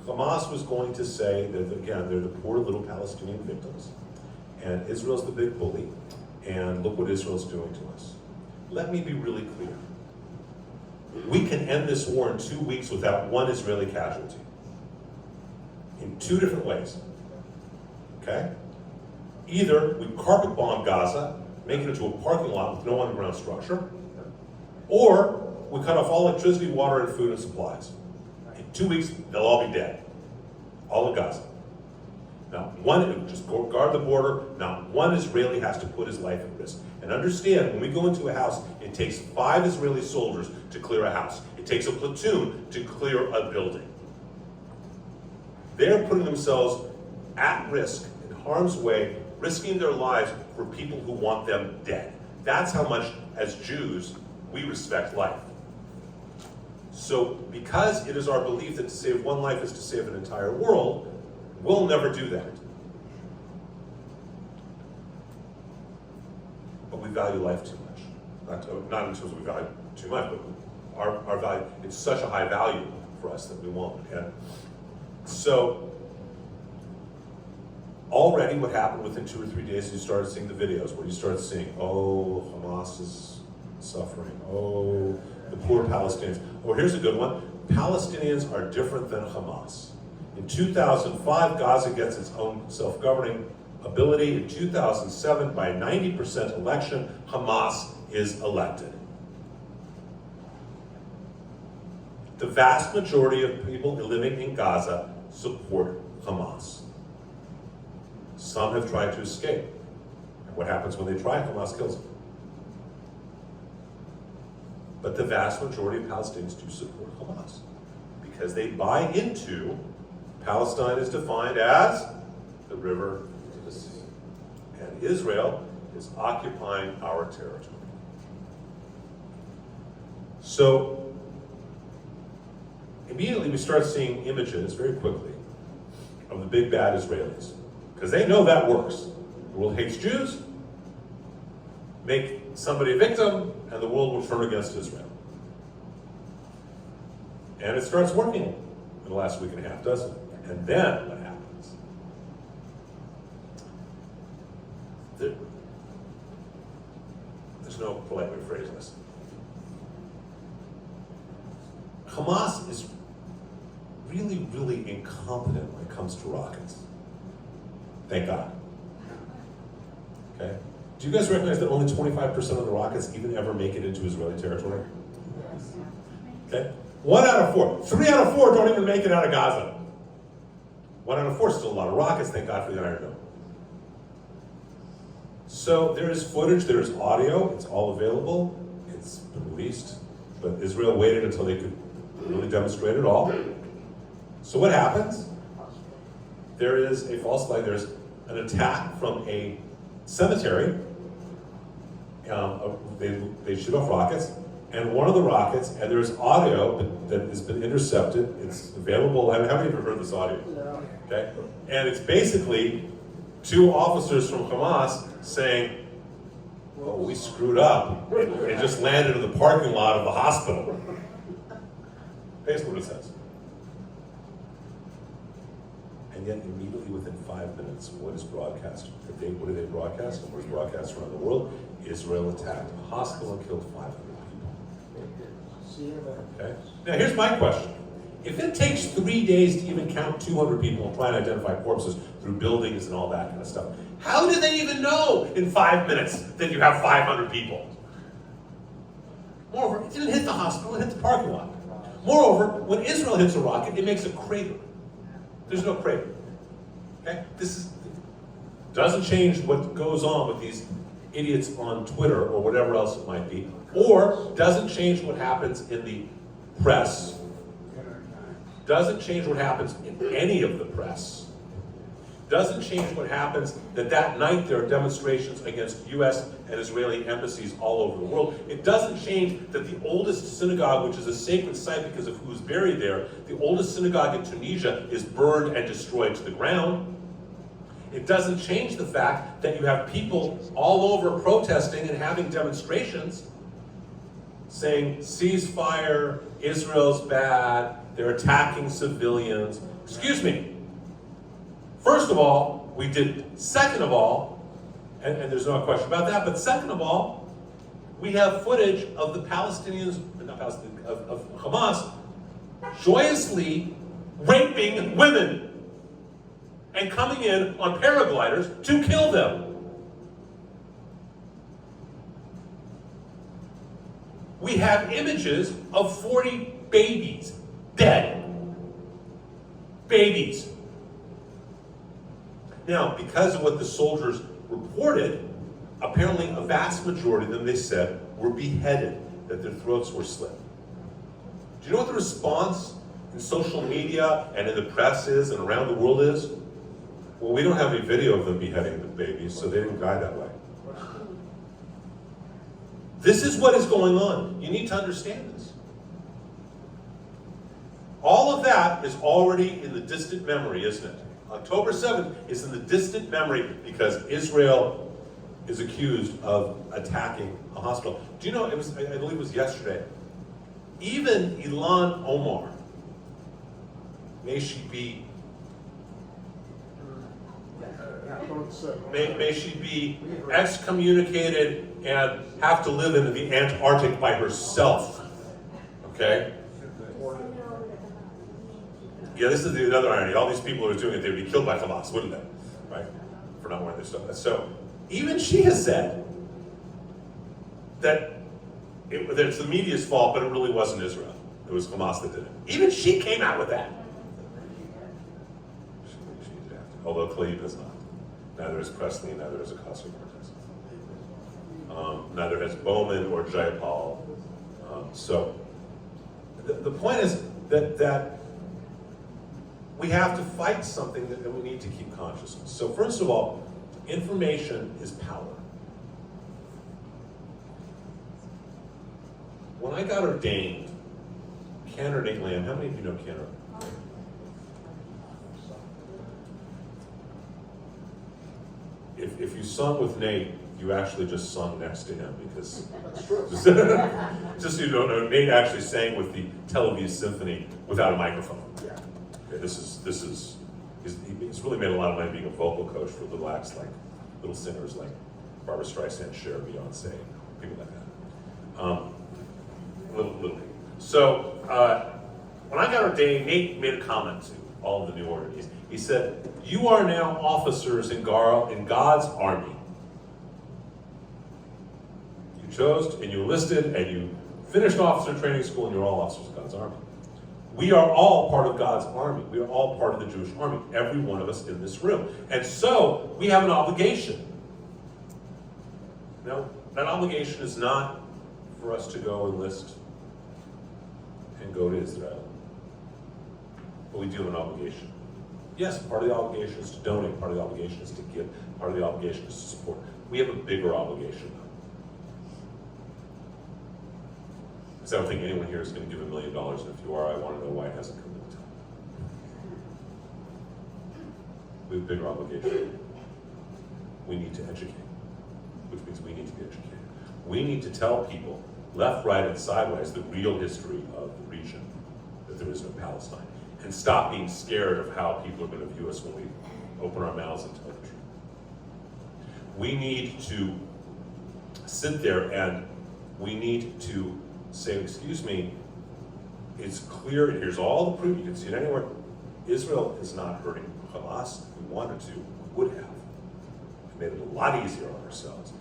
Hamas was going to say that, again, they're the poor little Palestinian victims, and Israel's the big bully, and look what Israel's doing to us. Let me be really clear. We can end this war in 2 weeks without one Israeli casualty. In two different ways. Okay? Either we carpet bomb Gaza, make it into a parking lot with no underground structure, or we cut off all electricity, water, and food and supplies. In 2 weeks, they'll all be dead. All of Gaza. Now, just guard the border. Not one Israeli has to put his life at risk. And understand, when we go into a house, it takes 5 Israeli soldiers to clear a house. It takes a platoon to clear a building. They're putting themselves at risk, in harm's way, risking their lives for people who want them dead. That's how much, as Jews, we respect life. So because it is our belief that to save one life is to save an entire world, we'll never do that. But we value life too much. Not in terms of we value too much, but our value, it's such a high value for us that we won't. And so already what happened within 2 or 3 days, you started seeing the videos where you started seeing, oh, Hamas is suffering. Oh, the poor Palestinians. Oh, here's a good one. Palestinians are different than Hamas. In 2005, Gaza gets its own self-governing ability. In 2007, by a 90% election, Hamas is elected. The vast majority of people living in Gaza support Hamas. Some have tried to escape. And what happens when they try? Hamas kills them. But the vast majority of Palestinians do support Hamas because they buy into Palestine is defined as the river to the sea. And Israel is occupying our territory. So immediately we start seeing images very quickly of the big bad Israelis. Because they know that works. The world hates Jews, make somebody a victim, and the world will turn against Israel. And it starts working in the last week and a half, doesn't it? And then what happens? There's no polite way of phrasing this. Hamas is really, really incompetent when it comes to rockets. Thank God. Okay? Do you guys recognize that only 25% of the rockets even ever make it into Israeli territory? Okay? 1 out of 4. 3 out of 4 don't even make it out of Gaza. 1 out of 4 is still a lot of rockets, thank God for the Iron Dome. So there is footage, there is audio, it's all available, it's been released, but Israel waited until they could really demonstrate it all. So what happens? There is a false flag, there's an attack from a cemetery. They shoot off rockets, and one of the rockets, and there's audio that has been intercepted. It's available. Have you ever heard this audio? No. Okay, and it's basically 2 officers from Hamas saying, "Oh, we screwed up. It just landed in the parking lot of the hospital." Basically, what it says. And yet, immediately within 5 minutes, what is broadcast? What did they broadcast? What was broadcast around the world? Israel attacked a hospital and killed 500 people. Okay? Now, here's my question. If it takes 3 days to even count 200 people and try and identify corpses through buildings and all that kind of stuff, how did they even know in 5 minutes that you have 500 people? Moreover, it didn't hit the hospital, it hit the parking lot. Moreover, when Israel hits a rocket, it makes a crater. There's no crater. Okay? This doesn't change what goes on with these idiots on Twitter or whatever else it might be, or doesn't change what happens in the press, doesn't change what happens in any of the press, doesn't change what happens that night there are demonstrations against U.S. and Israeli embassies all over the world. It doesn't change that the oldest synagogue, which is a sacred site because of who's buried there, the oldest synagogue in Tunisia is burned and destroyed to the ground. It doesn't change the fact that you have people all over protesting and having demonstrations saying, ceasefire, Israel's bad, they're attacking civilians. Excuse me. First of all, we didn't. Second of all, and there's no question about that, but second of all, we have footage of the Palestinians, of Hamas, joyously raping women and coming in on paragliders to kill them. We have images of 40 babies dead. Babies. Now, because of what the soldiers reported, apparently a vast majority of them, they said, were beheaded, that their throats were slit. Do you know what the response in social media and in the press is and around the world is? Well, we don't have any video of them beheading the babies, so they didn't die that way. This is what is going on. You need to understand this. All of that is already in the distant memory, isn't it? October 7th is in the distant memory because Israel is accused of attacking a hospital. Do you know, it was, I believe it was yesterday, even Ilan Omar, may she be May she be excommunicated and have to live in the Antarctic by herself. Okay? Yeah, this is the other irony. All these people who are doing it, they'd be killed by Hamas, wouldn't they? Right? For not wearing their stuff. So, even she has said that it's the media's fault, but it really wasn't Israel. It was Hamas that did it. Even she came out with that. Although Clay does not. Neither is Presley, neither is Ocasio-Cortez. Neither has Bowman or Jayapal. So the point is that we have to fight something that we need to keep conscious of. So first of all, information is power. When I got ordained, Cantor Nate Lamb, how many of you know Cantor? If you sung with Nate, you actually just sung next to him because That's true. just so you don't know, Nate actually sang with the Tel Aviv Symphony without a microphone. Yeah. Okay, he's really made a lot of money being a vocal coach for little acts like little singers like Barbra Streisand, Cher, Beyonce, people like that. Little. So when I got ordained, Nate made a comment to all of the new orderlies. He said, "You are now officers in God's army. You chose and you enlisted and you finished officer training school and you're all officers of God's army. We are all part of God's army. We are all part of the Jewish army, every one of us in this room. And so we have an obligation. Now, that obligation is not for us to go enlist and go to Israel. But we do have an obligation. Yes, part of the obligation is to donate, part of the obligation is to give, part of the obligation is to support. We have a bigger obligation, though. Because I don't think anyone here is going to give $1 million, and if you are, I want to know why it hasn't come to the top. We have a bigger obligation. We need to educate, which means we need to be educated. We need to tell people, left, right, and sideways, the real history of the region, that there is no Palestine. And stop being scared of how people are going to view us when we open our mouths and tell the truth. We need to sit there and we need to say, excuse me, it's clear, and here's all the proof, you can see it anywhere. Israel is not hurting Hamas. If we wanted to, we would have. It made it a lot easier on ourselves.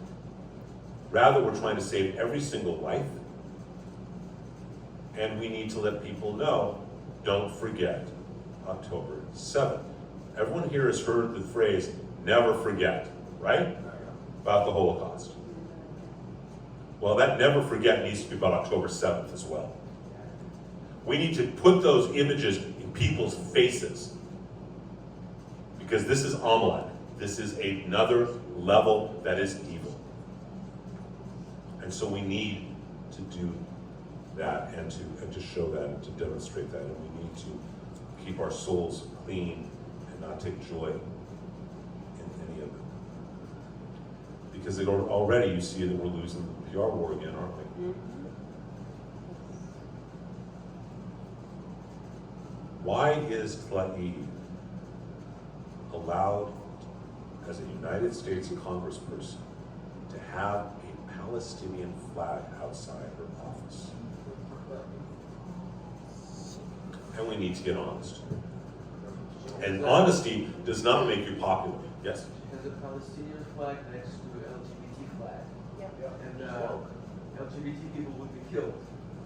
Rather, we're trying to save every single life, and we need to let people know, don't forget October 7th. Everyone here has heard the phrase, never forget, right? About the Holocaust. Well, that never forget needs to be about October 7th as well. We need to put those images in people's faces. Because this is Amalek. This is another level that is evil. And so we need to do that and to show that and to demonstrate that. And we need to keep our souls clean and not take joy in any of it. Because already you see that we're losing the PR war again, aren't we? Mm-hmm. Why is Tlaib allowed as a United States congressperson to have a Palestinian flag outside her office? And we need to get honest. And honesty does not make you popular. Yes? She has a Palestinian flag next to an LGBT flag. Yep. And LGBT people would be killed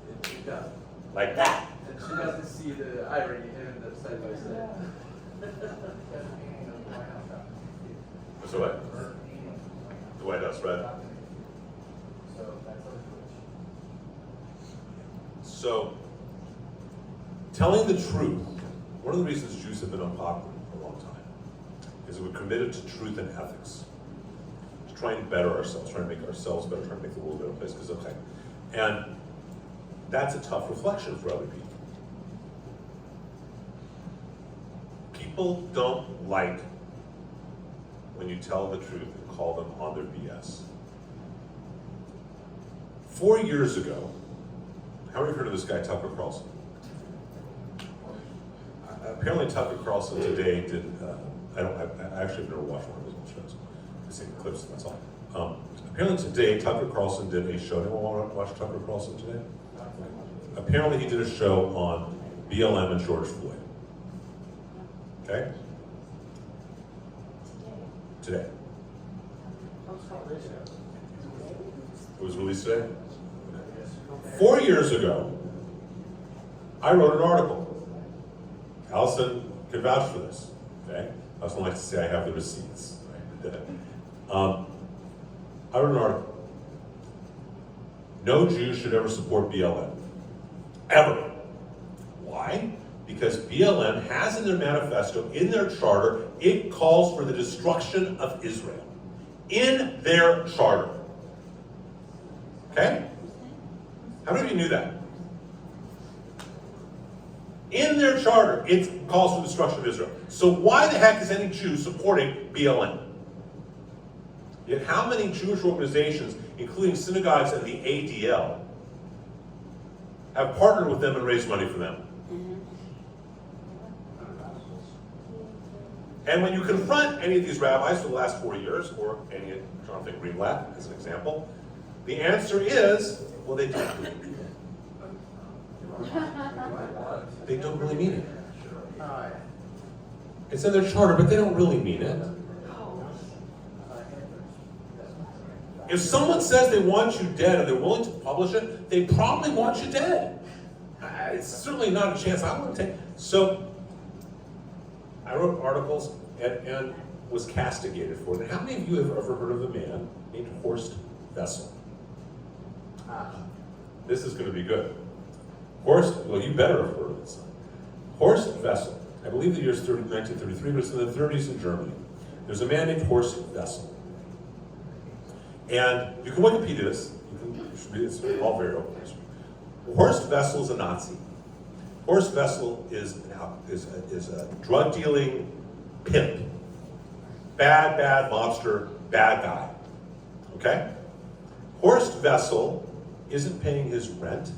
in Gaza. Like that. And she doesn't see the irony in them side by side. So what? The White House, right? So, telling the truth, one of the reasons Jews have been unpopular for a long time is that we're committed to truth and ethics, to trying to better ourselves, trying to make ourselves better, trying to make the world a better place, because okay. And that's a tough reflection for other people. People don't like when you tell the truth and call them on their BS. 4 years ago, how many have heard of this guy, Tucker Carlson? Apparently Tucker Carlson today did, I actually have never watched one of his old shows. I've seen clips, that's all. Apparently today, Tucker Carlson did a show. Anyone want to watch Tucker Carlson today? Apparently he did a show on BLM and George Floyd. Okay? Today. It was released today? 4 years ago, I wrote an article. Allison can vouch for this, okay? I also like to say I have the receipts. Right? I wrote an article. No Jew should ever support BLM. Ever. Why? Because BLM has in their manifesto, in their charter, it calls for the destruction of Israel. In their charter. Okay? How many of you knew that? In their charter, it calls for the destruction of Israel. So why the heck is any Jew supporting BLM? Yet how many Jewish organizations, including synagogues and the ADL, have partnered with them and raised money for them? And when you confront any of these rabbis for the last 4 years, or any of Jonathan Greenblatt as an example, the answer is, well, they don't really mean it. They don't really mean it. It's in their charter, but they don't really mean it. If someone says they want you dead and they're willing to publish it, they probably want you dead. It's certainly not a chance I want to take. So, I wrote articles and was castigated for it. How many of you have ever heard of a man named Horst Wessel? This is going to be good. Horst, well, you better have heard of this. Horst Wessel, I believe the year is 1933, but it's in the 30s in Germany. There's a man named Horst Wessel. And you can Wikipedia this. It's all very open. Horst Wessel is a Nazi. Horst Wessel is a drug dealing pimp. Bad mobster, bad guy. Okay? Horst Wessel isn't paying his rent,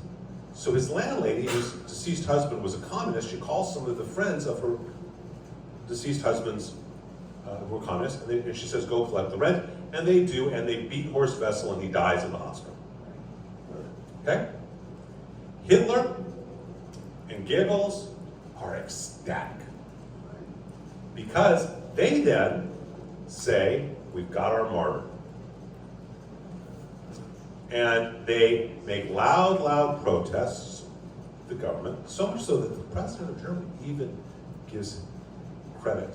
so his landlady, whose deceased husband was a communist, she calls some of the friends of her deceased husband's who were communists, and she says, go collect the rent, and they do, and they beat Horst Wessel, and he dies in the hospital. Okay? Hitler and Goebbels are ecstatic. Because they then say, we've got our martyr. And they make loud protests to the government, so much so that the president of Germany even gives credit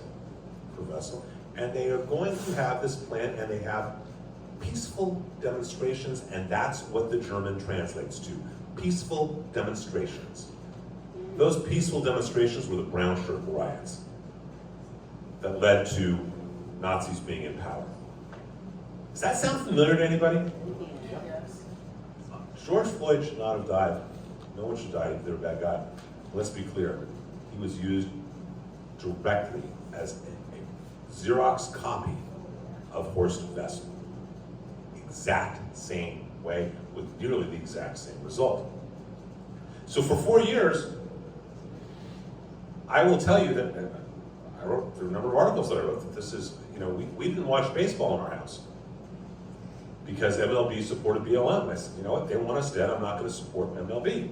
for Wessel. And they are going to have this plan, and they have peaceful demonstrations, and that's what the German translates to. Peaceful demonstrations. Those peaceful demonstrations were the brown shirt riots that led to Nazis being in power. Does that sound familiar to anybody? Yes. George Floyd should not have died. No one should die if they're a bad guy. Let's be clear. He was used directly as a Xerox copy of Horst Wessel. Exact same way, with nearly the exact same result. So for 4 years, I will tell you that, I wrote through a number of articles that I wrote, that this is, we didn't watch baseball in our house because MLB supported BLM. I said, you know what, they want us dead, I'm not going to support MLB.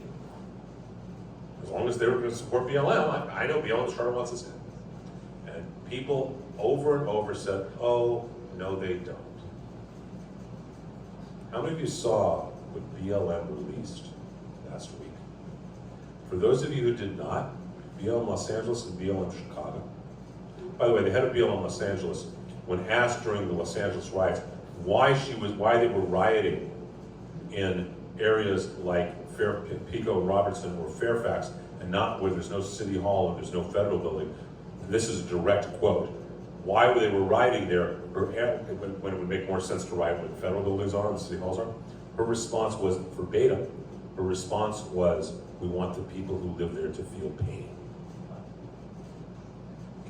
As long as they were going to support BLM, I know BLM charter wants us dead. And people over and over said, oh, no they don't. How many of you saw what BLM released last week? For those of you who did not, BLM Los Angeles and BLM Chicago. By the way, the head of BLM Los Angeles, when asked during the Los Angeles riots why they were rioting in areas like Pico and Robertson or Fairfax, and not where there's no city hall and there's no federal building, this is a direct quote. Why they were rioting there, when it would make more sense to riot where the federal buildings are and the city halls are? Her response was verbatim. Her response was, we want the people who live there to feel pain.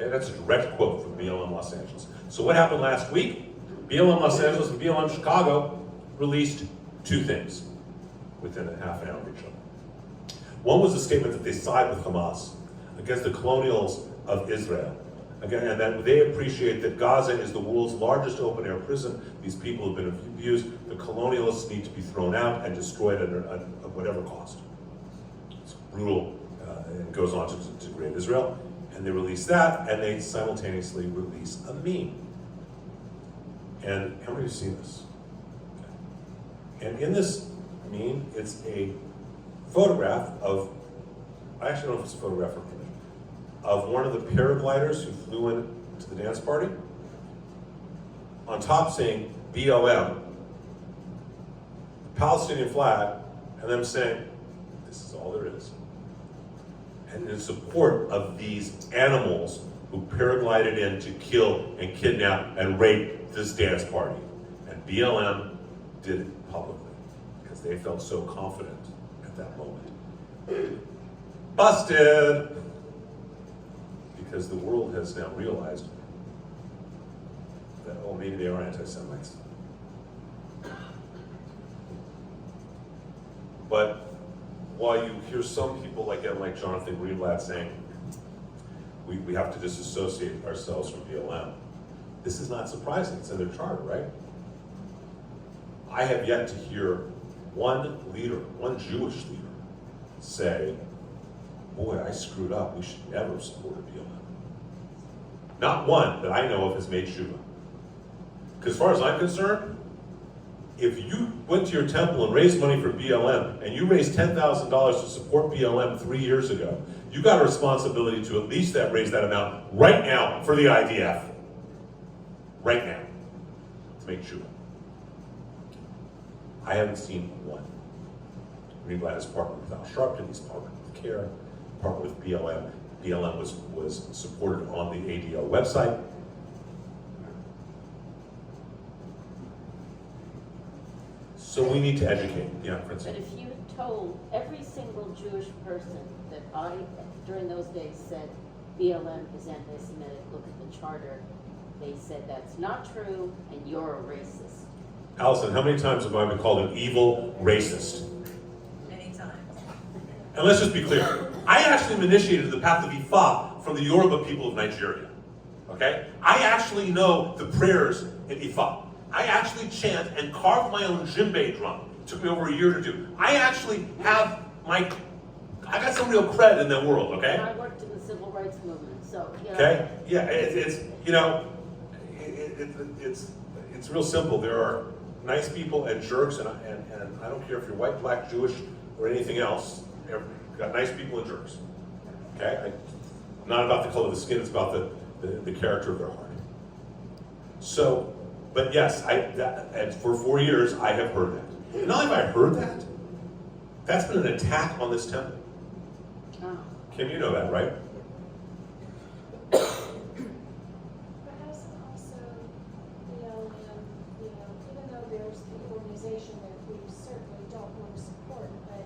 Okay, that's a direct quote from BLM Los Angeles. So what happened last week? BLM Los Angeles and BLM Chicago released two things within a half an hour of each other. One was a statement that they side with Hamas against the colonials of Israel. Again, and that they appreciate that Gaza is the world's largest open-air prison. These people have been abused. The colonialists need to be thrown out and destroyed at whatever cost. It's brutal, and it goes on to degrade Israel. And they release that, and they simultaneously release a meme. And how many of you have seen this? Okay. And in this meme, it's a photograph of, I actually don't know if it's a photograph or image, of one of the paragliders who flew into the dance party, on top saying BLM, Palestinian flag, and them saying, this is all there is. And in support of these animals who paraglided in to kill and kidnap and rape this dance party. And BLM did it publicly because they felt so confident at that moment. Busted! Because the world has now realized that, oh, maybe they are anti-Semites. But while you hear some people like Jonathan Greenblatt saying, we have to disassociate ourselves from BLM, this is not surprising, it's in their charter, right? I have yet to hear one leader, one Jewish leader, say, boy, I screwed up, we should never have supported BLM. Not one that I know of has made tshuva. Because as far as I'm concerned, if you went to your temple and raised money for BLM, and you raised $10,000 to support BLM 3 years ago, you got a responsibility to at least raise that amount right now for the IDF. Right now, to make tshuva. I haven't seen one. Greenblatt has partnered with Al Sharpton, he's partnered with CARE, partnered with BLM. BLM was supported on the ADL website. So we need to educate. Yeah, Prince. But if you had told every single Jewish person that during those days said BLM is anti-Semitic, look at the charter, they said that's not true and you're a racist. Allison, how many times have I been called an evil racist? Many times. And let's just be clear. I actually initiated the path of Ifa from the Yoruba people of Nigeria. Okay? I actually know the prayers in Ifa. I actually chant and carve my own djembe drum. It took me over a year to do. I actually have I got some real cred in that world, okay? And I worked in the civil rights movement, so, you know. Okay? Yeah, it's real simple. There are nice people and jerks, and I don't care if you're white, black, Jewish, or anything else. You've got nice people and jerks. Okay? Not about the color of the skin, it's about the character of their heart. So, but yes, and for 4 years I have heard that. And not only have I heard that, that's been an attack on this temple. Oh. Kim, you know that, right? But hasn't also BLM, even though there's the organization that we certainly don't want to support, but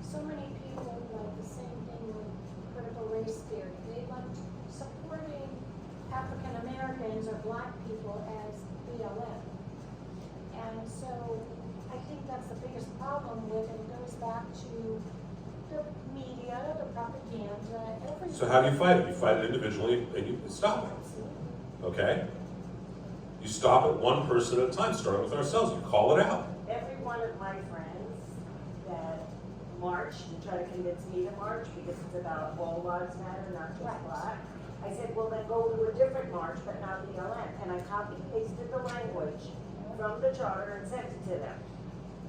so many people like the same thing with critical race theory. They lumped supporting African Americans or black people as BLM. And so I think that's the biggest problem with it. It goes back to the media, the propaganda, everything. So how do you fight it? You fight it individually and you stop it. Okay? You stop it one person at a time, starting with ourselves. You call it out. Every one of my friends that marched and try to convince me to march because it's about all lives matter, not just black. I said, well, then go to a different march, but not BLM. And I copied and pasted the language from the charter and sent it to them.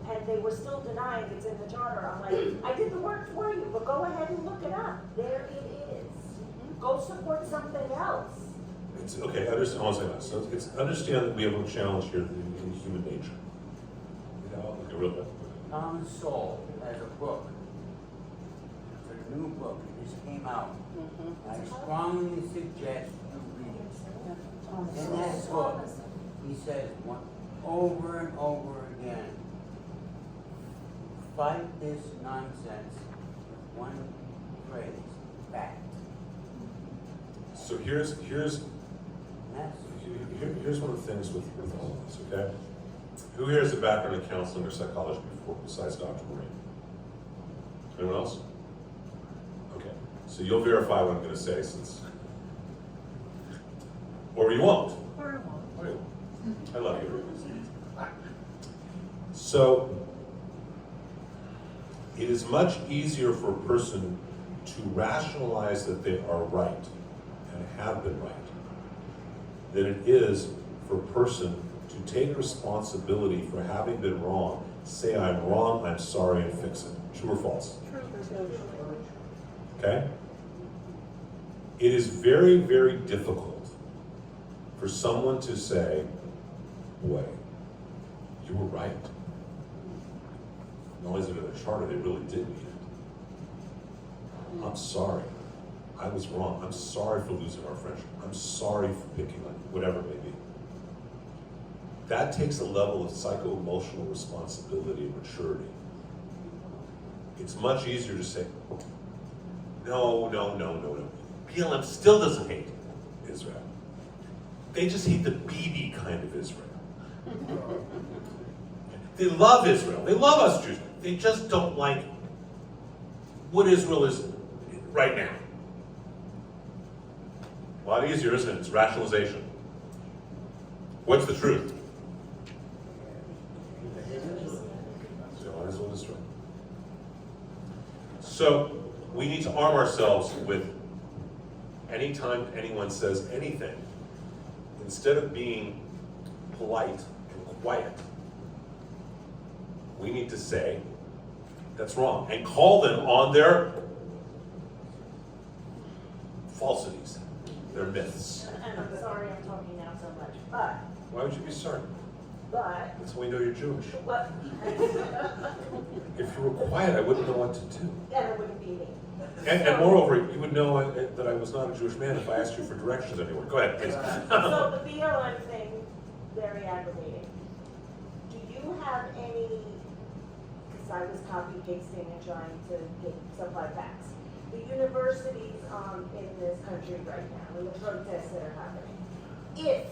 And they were still denying it's in the charter. I'm like, I did the work for you, but go ahead and look it up. There it is. Go support something else. It's okay, understand one second. So it's understand that we have a challenge here in human nature. You know, okay, real quick. Thomas Sowell has a book. It's a new book. It just came out. I strongly suggest you read it. In that book, he says over and over again, fight this nonsense with one phrase, fact. So here's That's, here's one of the things with all of this, okay? Who here has a background in counseling or psychology before, besides Dr. Maureen? Anyone else? Okay, so you'll verify what I'm gonna say since, or you won't. Or you won't. I love you. So, it is much easier for a person to rationalize that they are right and have been right than it is for a person to take responsibility for having been wrong, say I'm wrong, I'm sorry, and fix it. True or false? Okay? It is very, very difficult for someone to say, boy, you were right. Not only is it in the charter, they really did mean it. I'm sorry. I was wrong. I'm sorry for losing our friendship. I'm sorry for picking on you, whatever it may be. That takes a level of psycho-emotional responsibility and maturity. It's much easier to say, no. BLM still doesn't hate Israel. They just hate the BB kind of Israel. They love Israel. They love us Jews. They just don't like what Israel is right now. A lot easier, isn't it? It's rationalization. What's the truth? So, Israel. So we need to arm ourselves with, anytime anyone says anything, instead of being polite and quiet, we need to say, that's wrong, and call them on their falsities, their myths. And I'm sorry I'm talking now so much, but, Why would you be sorry? That's when we know you're Jewish. what, If you were quiet, I wouldn't know what to do. and it wouldn't be me. And moreover, you would know that I was not a Jewish man if I asked you for directions anywhere. Go ahead, please. So the BLM thing, very aggravating. Do you have any, because I was copy pasting and trying to get supply facts. The universities in this country right now, and the protests that are happening, if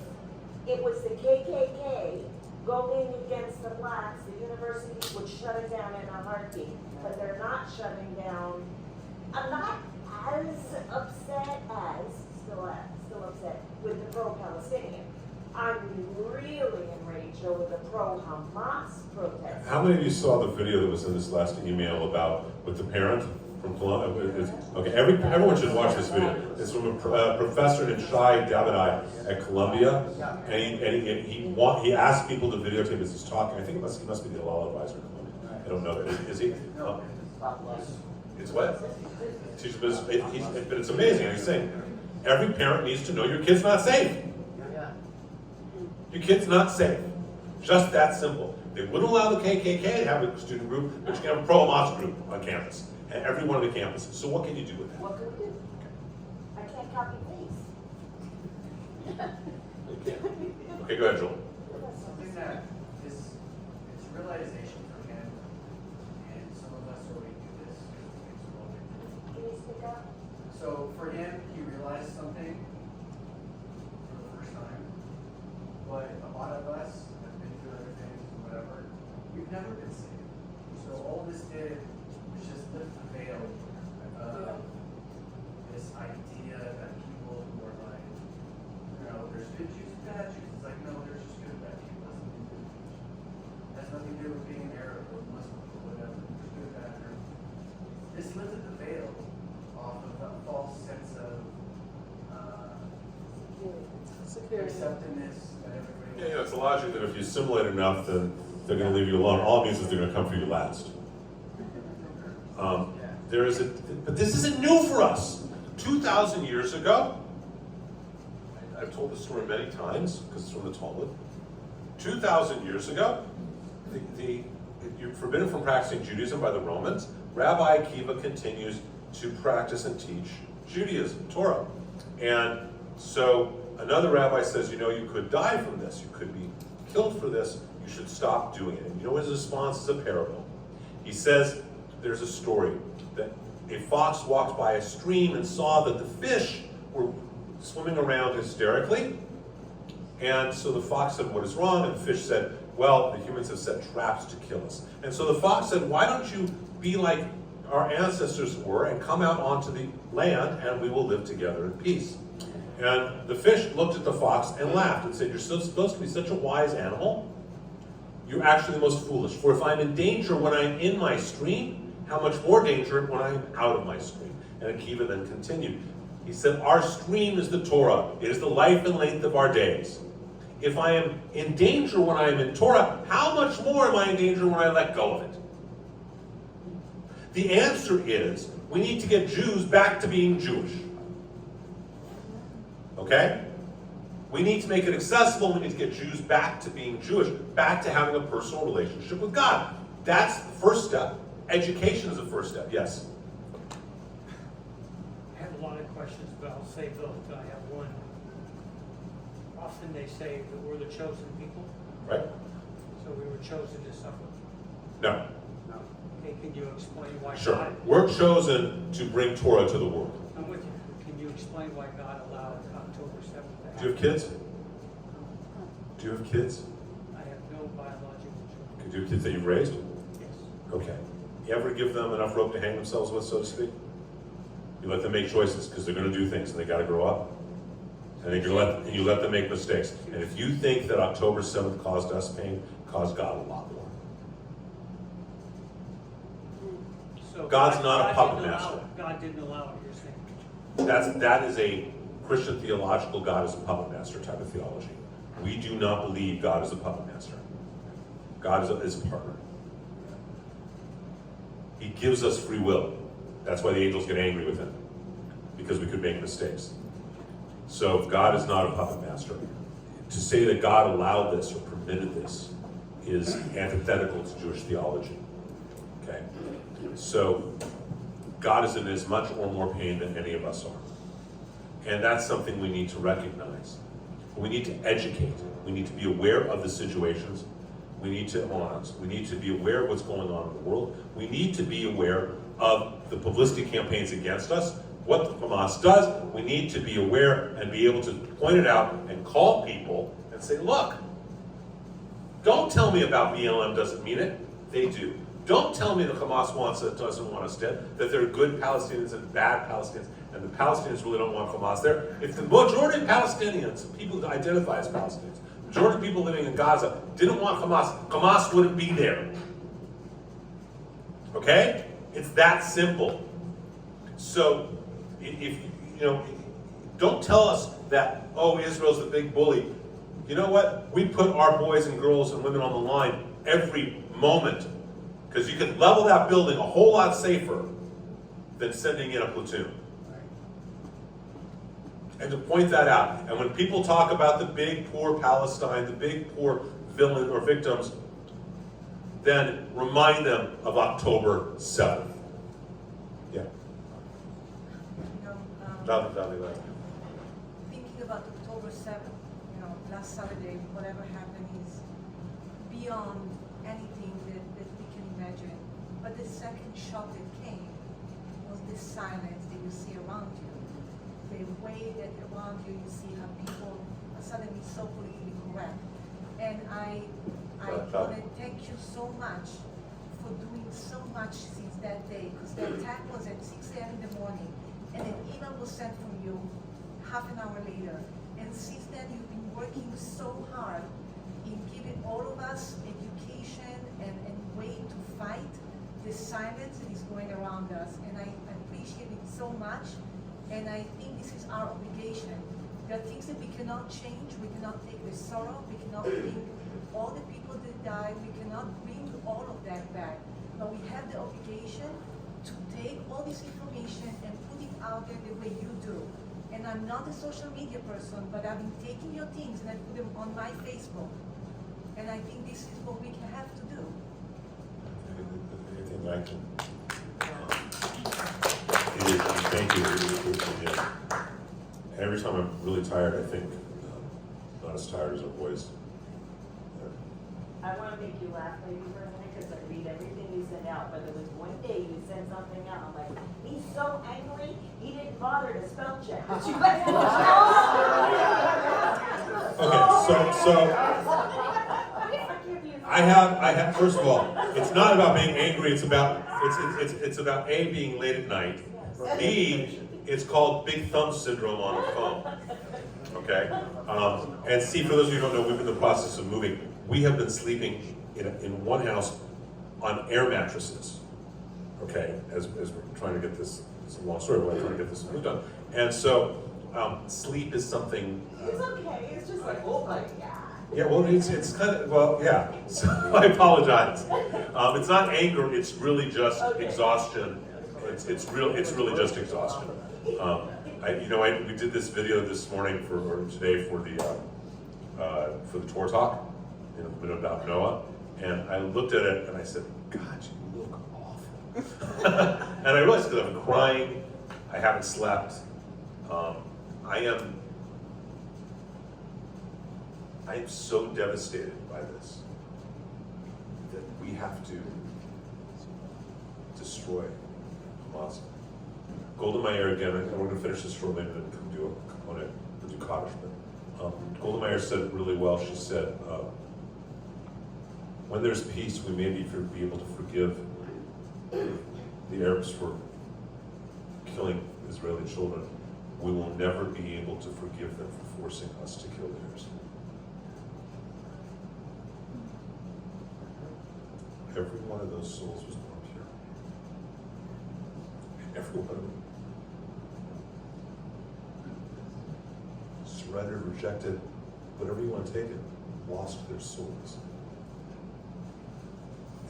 it was the KKK going against the blacks, the universities would shut it down in a heartbeat, but they're not shutting down. I'm not as upset still upset with the pro-Palestinian. I'm really enraged over the pro-Hamas protest. How many of you saw the video that was in this last email about with the parent from Columbia? Okay, everyone should watch this video. It's from a professor named Shai Davidai at Columbia, and he asked people to videotape as he's talking. I think he must be the law advisor at Columbia. I don't know that. Is he? It's what? But it's amazing. He's saying every parent needs to know your kid's not safe. Your kid's not safe. Just that simple. They wouldn't allow the KKK to have a student group, but you can have a pro-Hamas group on campus, at every one of the campuses. So what can you do with that? What can we do? I can't copy paste. Okay, go ahead, Joel. Something that is, it's realization for him, and some of us already do this, because it makes a little bit. Can you speak up? So for him, he realized something for the first time, but a lot of us have been through other things and whatever, we've never been saved. So all this did was just lift the veil of this idea that people who are like, there's good Jews and bad Jews. It's like, no, there's just good and bad Jews. It has nothing to do with Jews. It has nothing to do with being Arab or Muslim or whatever. There's good and bad Arab. This lifted the veil off of a false sense of acceptedness that everybody. Yeah, it's a logic that if you assimilate enough, then they're going to leave you alone. All it means is they're going to come for you last. But this isn't new for us. 2,000 years ago, I've told this story many times because it's from the Talmud. 2,000 years ago, you're forbidden from practicing Judaism by the Romans. Rabbi Akiva continues to practice and teach Judaism, Torah. And so another rabbi says, you could die from this. You could be killed for this. You should stop doing it. And his response is a parable. He says, there's a story that a fox walked by a stream and saw that the fish were swimming around hysterically. And so the fox said, what is wrong? And the fish said, well, the humans have set traps to kill us. And so the fox said, why don't you be like our ancestors were and come out onto the land and we will live together in peace. And the fish looked at the fox and laughed and said, you're supposed to be such a wise animal. You're actually the most foolish. For if I'm in danger when I'm in my stream, how much more danger when I'm out of my stream? And Akiva then continued. He said, our stream is the Torah. It is the life and length of our days. If I am in danger when I am in Torah, how much more am I in danger when I let go of it? The answer is, we need to get Jews back to being Jewish. Okay? We need to make it accessible. We need to get Jews back to being Jewish, back to having a personal relationship with God. That's the first step. Education is the first step. Yes? I have a lot of questions, but I'll save those till I have one. Often they say that we're the chosen people, Right? so we were chosen to suffer. No. Okay, can you explain why Sure. God? We're chosen to bring Torah to the world. I'm with you. Can you explain why God allowed October 7th to happen? Do you have kids? Do you have kids? I have no biological children. Do you have kids that you've raised? Yes. Okay. You ever give them enough rope to hang themselves with, so to speak? You let them make choices because they're going to do things and they got to grow up. And then you let them make mistakes. And if you think that October 7th caused us pain, caused God a lot more. So God's not a puppet didn't allow master. it. God didn't allow it, you're saying. That is a Christian theological God is a puppet master type of theology. We do not believe God is a puppet master. God is a partner. He gives us free will. That's why the angels get angry with him, because we could make mistakes. So God is not a puppet master. To say that God allowed this or permitted this is antithetical to Jewish theology. Okay? So God is in as much or more pain than any of us are. And that's something we need to recognize. We need to educate. We need to be aware of the situations. We need to be aware of what's going on in the world. We need to be aware of the publicity campaigns against us, what the Hamas does. We need to be aware and be able to point it out and call people and say, look, don't tell me about BLM doesn't mean it. They do. Don't tell me the Hamas doesn't want us dead, that there are good Palestinians and bad Palestinians, and the Palestinians really don't want Hamas there. If the majority of Palestinians, people who identify as Palestinians, the majority of people living in Gaza didn't want Hamas, Hamas wouldn't be there. Okay? It's that simple. So, if don't tell us that, oh, Israel's the big bully. You know what? We put our boys and girls and women on the line every moment. Because you can level that building a whole lot safer than sending in a platoon. And to point that out. And when people talk about the big poor Palestine, the big poor villain or victims, then remind them of October 7th. Yeah. Thinking about October 7th, last Saturday, whatever happened is beyond anything that we can imagine. But the second shock that came was the silence that you see around you. The way that around you see how people are suddenly so politically correct. And I want to thank you so much for doing so much since that day, because the attack was at 6 a.m. in the morning, and an email was sent from you half an hour later. And since then, you've been working so hard in giving all of us education and way to fight the silence that is going around us. And I appreciate it so much, and I think this is our obligation. There are things that we cannot change. We cannot take the sorrow. We cannot bring all the people that died. We cannot bring all of that back. But we have the obligation to take all this information and put it out there the way you do. And I'm not a social media person, but I've been taking your things and I put them on my Facebook. And I think this is what we have to do. Anything I can? Thank you. Every time I'm really tired, I think, not as tired as our boys. I wanna make you laugh maybe for a minute, cause I read everything you send out, but there was one day you sent something out, I'm like, he's so angry, he didn't bother to spell check. But you guys I have, first of all, it's not about being angry, it's about A, being late at night. B, it's called big thumb syndrome on the phone. Okay? And C, for those of you who don't know, we've been in the process of moving. We have been sleeping in one house on air mattresses. Okay? As we're trying to get this, it's a long story, but we're trying to get this moved on. And so, sleep is something. It's okay, it's just like, oh my God. Yeah, well, it's kind of, well, yeah, so I apologize. It's not anger, it's really just exhaustion. It's really just exhaustion. We did this video this morning or today for the tour talk, about Noah, and I looked at it and I said, God, you look awful. And I realized that I'm crying, I haven't slept, I am so devastated by this that we have to destroy Hamas. Golda Meir again, and we're going to finish this shortly and then do a component, do Kaddish. Golda Meir said it really well. She said, when there's peace, we may be able to forgive the Arabs for killing Israeli children. We will never be able to forgive them for forcing us to kill theirs. Every one of those souls was born pure. Every one of them. Surrendered, rejected, whatever you want to take it, lost their souls.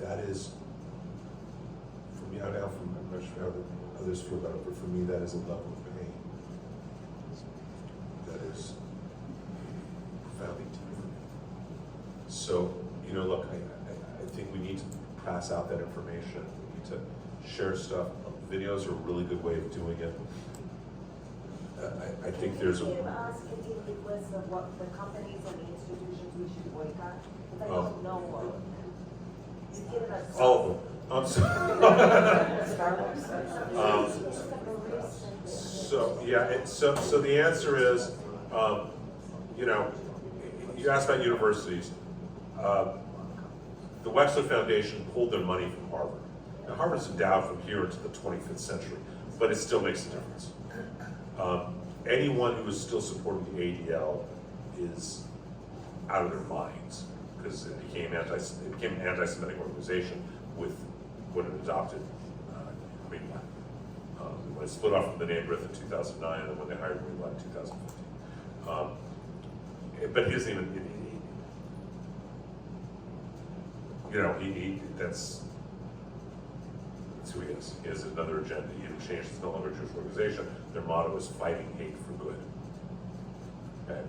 That is, for me, I'm not sure how others feel about it, but for me, that is a level of pain. That is profoundly deep for me. So, look, I think we need to pass out that information. We need to share stuff. Videos are a really good way of doing it. I think there's a... Can you give us a list of what the companies and the institutions we should boycott? Because I don't know all of them. You've given us... All of them. I'm sorry. So the answer is, you asked about universities. The Wexler Foundation pulled their money from Harvard. Now, Harvard's endowed from here into the 25th century, but it still makes a difference. Anyone who is still supporting the ADL is out of their minds because it became an anti-Semitic organization with what it adopted. When it split off from the name Griffin in 2009, and then when they hired Greenblatt in 2015. But he doesn't even. That's who he is. He has another agenda. He didn't change. It's no longer a Jewish organization. Their motto is fighting hate for good. Okay.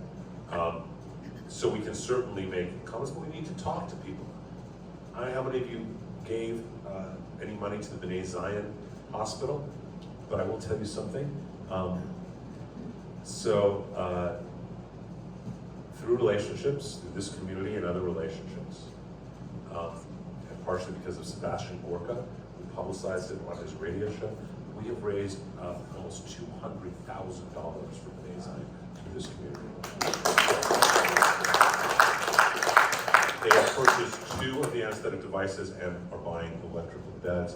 So we can certainly make comments, but we need to talk to people. I don't know how many of you gave any money to the B'nai Zion Hospital, but I will tell you something. Through relationships, through this community and other relationships, and partially because of Sebastian Gorka, we publicized it on his radio show, we have raised almost $200,000 for B'nai Zion through this community. They have purchased 2 of the anesthetic devices and are buying electrical beds.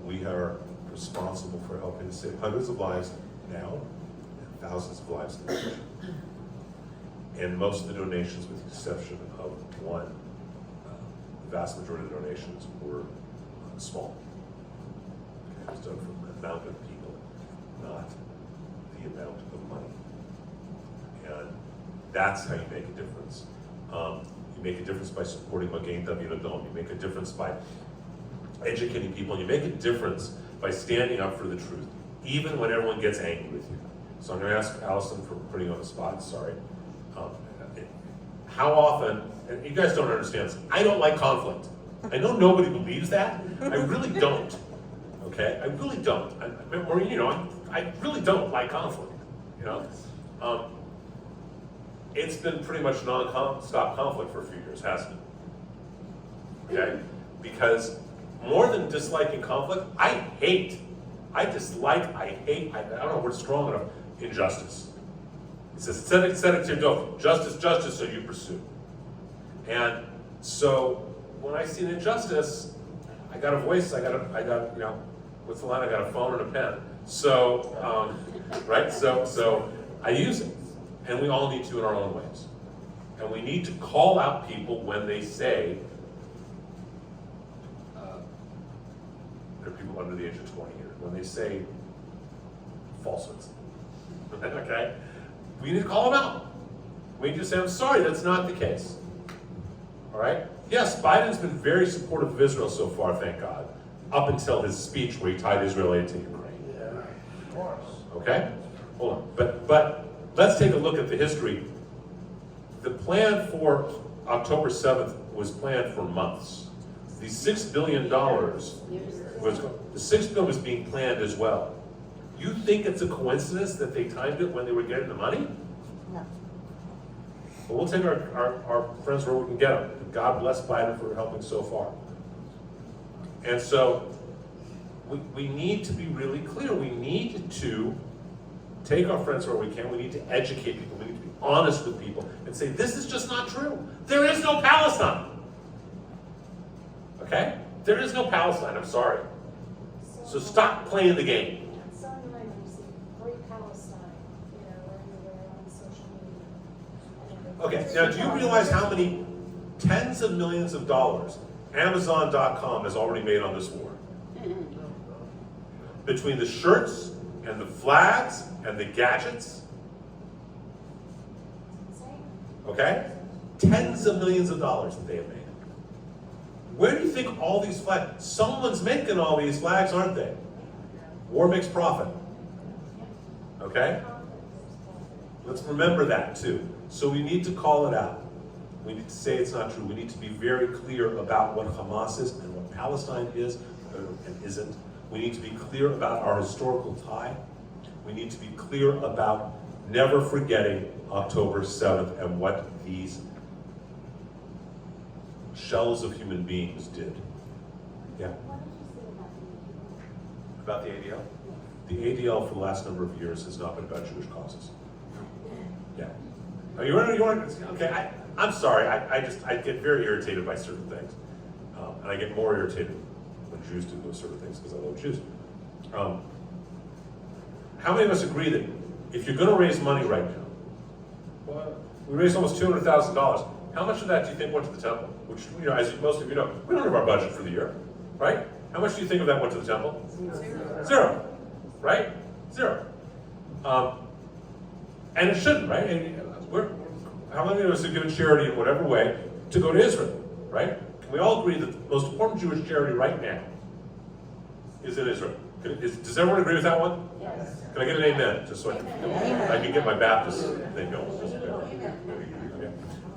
We are responsible for helping to save hundreds of lives now and thousands of lives in the future. And most of the donations, with the exception of one, the vast majority of the donations were small. Okay, it was done from the amount of people, not the amount of money. And that's how you make a difference. You make a difference by supporting Magen David Adom. You make a difference by educating people. And you make a difference by standing up for the truth, even when everyone gets angry with you. So I'm going to ask Allison for putting you on the spot. Sorry. How often, and you guys don't understand this, I don't like conflict. I know nobody believes that. I really don't. Okay? I really don't. I really don't like conflict. It's been pretty much non-stop conflict for a few years, hasn't it? okay? Because more than disliking conflict, I dislike, I hate, I don't know if we're strong enough, injustice. It says, tzedek tirdof, justice, justice, so you pursue. And so, when I see an injustice, I got a voice, I got, you know, what's the line? I got a phone and a pen. So, right? So I use it. And we all need to in our own ways. And we need to call out people when they say, there are people under the age of 20 here, when they say falsehoods. Okay? We need to call them out. We need to say, I'm sorry, that's not the case. All right? Yes, Biden's been very supportive of Israel so far, thank God, up until his speech where he tied Israel into Ukraine. Yeah, of course. Okay? Hold on. But let's take a look at the history. The plan for October 7th was planned for months. The $6 billion was being planned as well. You think it's a coincidence that they timed it when they were getting the money? No. But we'll take our friends where we can get them. God bless Biden for helping so far. And so we need to be really clear. We need to take our friends where we can. We need to educate people. We need to be honest with people and say, this is just not true. There is no Palestine. Okay? There is no Palestine, I'm sorry. So stop playing the game. Some members say free Palestine, you know, everywhere on social media. Okay, now do you realize how many tens of millions of dollars Amazon.com has already made on this war? Between the shirts and the flags and the gadgets, okay? Tens of millions of dollars that they have made. Where do you think all these flags, someone's making all these flags, aren't they? War makes profit. Okay? Let's remember that too. So we need to call it out. We need to say it's not true. We need to be very clear about what Hamas is and what Palestine is and isn't. We need to be clear about our historical tie. We need to be clear about never forgetting October 7th and what these shells of human beings did. Yeah? What did you say about the ADL? About the ADL? The ADL for the last number of years has not been about Jewish causes. Yeah. Oh, you want okay, I'm sorry, I get very irritated by certain things. And I get more irritated when Jews do those sort of things because I love Jews. How many of us agree that if you're going to raise money right now, well, we raised almost $200,000. How much of that do you think went to the temple? Which, you know, as most of you know, we don't have our budget for the year, right? How much do you think of that went to the temple? Zero, right? Zero. And it shouldn't, right? And how many of us have given charity in whatever way to go to Israel, right? Can we all agree that the most important Jewish charity right now is in Israel? Does everyone agree with that one? Yes. Can I get an amen? Just so I can get my Baptist thing going. Okay. All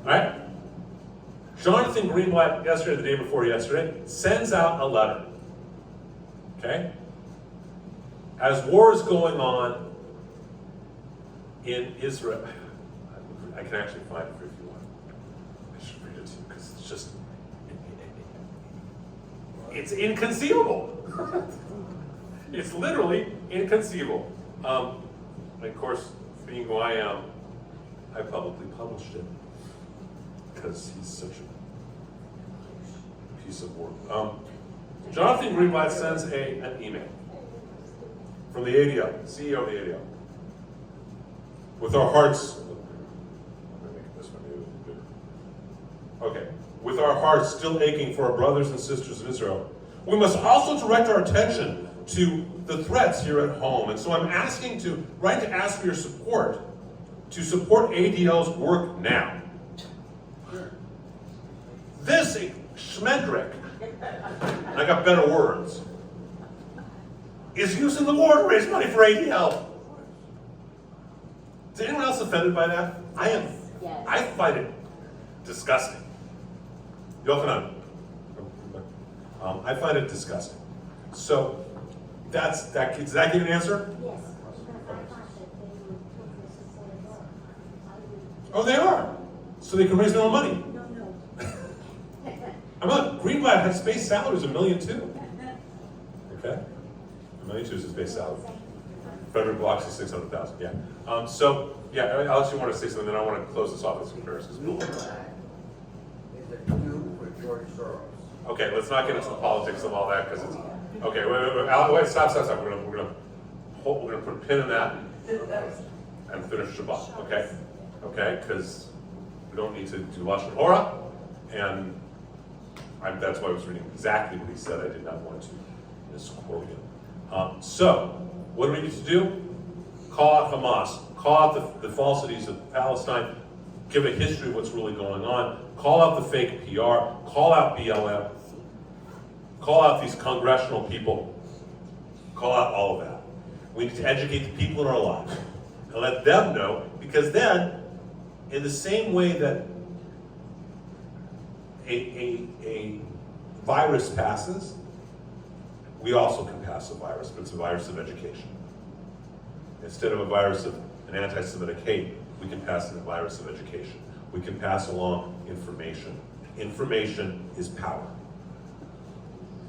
right? Jonathan Greenblatt, yesterday, the day before yesterday, sends out a letter. Okay? As war is going on in Israel, I can actually find it for you if you want. I should read it to you because it's just, it's inconceivable. It's literally inconceivable. And of course, being who I am, I publicly published it because he's such a piece of work. Jonathan Greenblatt sends an email from the ADL, CEO of the ADL, with our hearts. Okay, with our hearts still aching for our brothers and sisters in Israel, we must also direct our attention to the threats here at home. And so I'm asking to ask for your support to support ADL's work now. This Schmendrick, I got better words, is using the war to raise money for ADL. Is anyone else offended by that? I am. Yes. I find it disgusting. Yochanan, I find it disgusting. So does that give you an answer? Yes, because I thought that they would put this as a. Oh, they are. So they can raise their own money. No. I'm not, Greenblatt has base salary is $1 million too. Okay? $1 million is his base salary. Frederick Blocks is 600,000, yeah. So, yeah, Alex, you want to say something, then I want to close this off with some comparisons. Greenblatt is a Jew for George Soros. Okay, let's not get into the politics of all that, because it's, okay, wait, Alex, wait, stop. We're gonna put a pin in that and finish Shabbat, okay? Okay, because we don't need to do Lashon Hora, and that's why I was reading exactly what he said. I did not want to misquote him. So, what do we need to do? Call out Hamas, call out the falsities of Palestine, give a history of what's really going on, call out the fake PR, call out BLM, call out these congressional people, call out all of that. We need to educate the people in our lives and let them know, because then, in the same way that a virus passes, we also can pass a virus, but it's a virus of education. Instead of a virus of an anti-Semitic hate, we can pass a virus of education. We can pass along information. Information is power.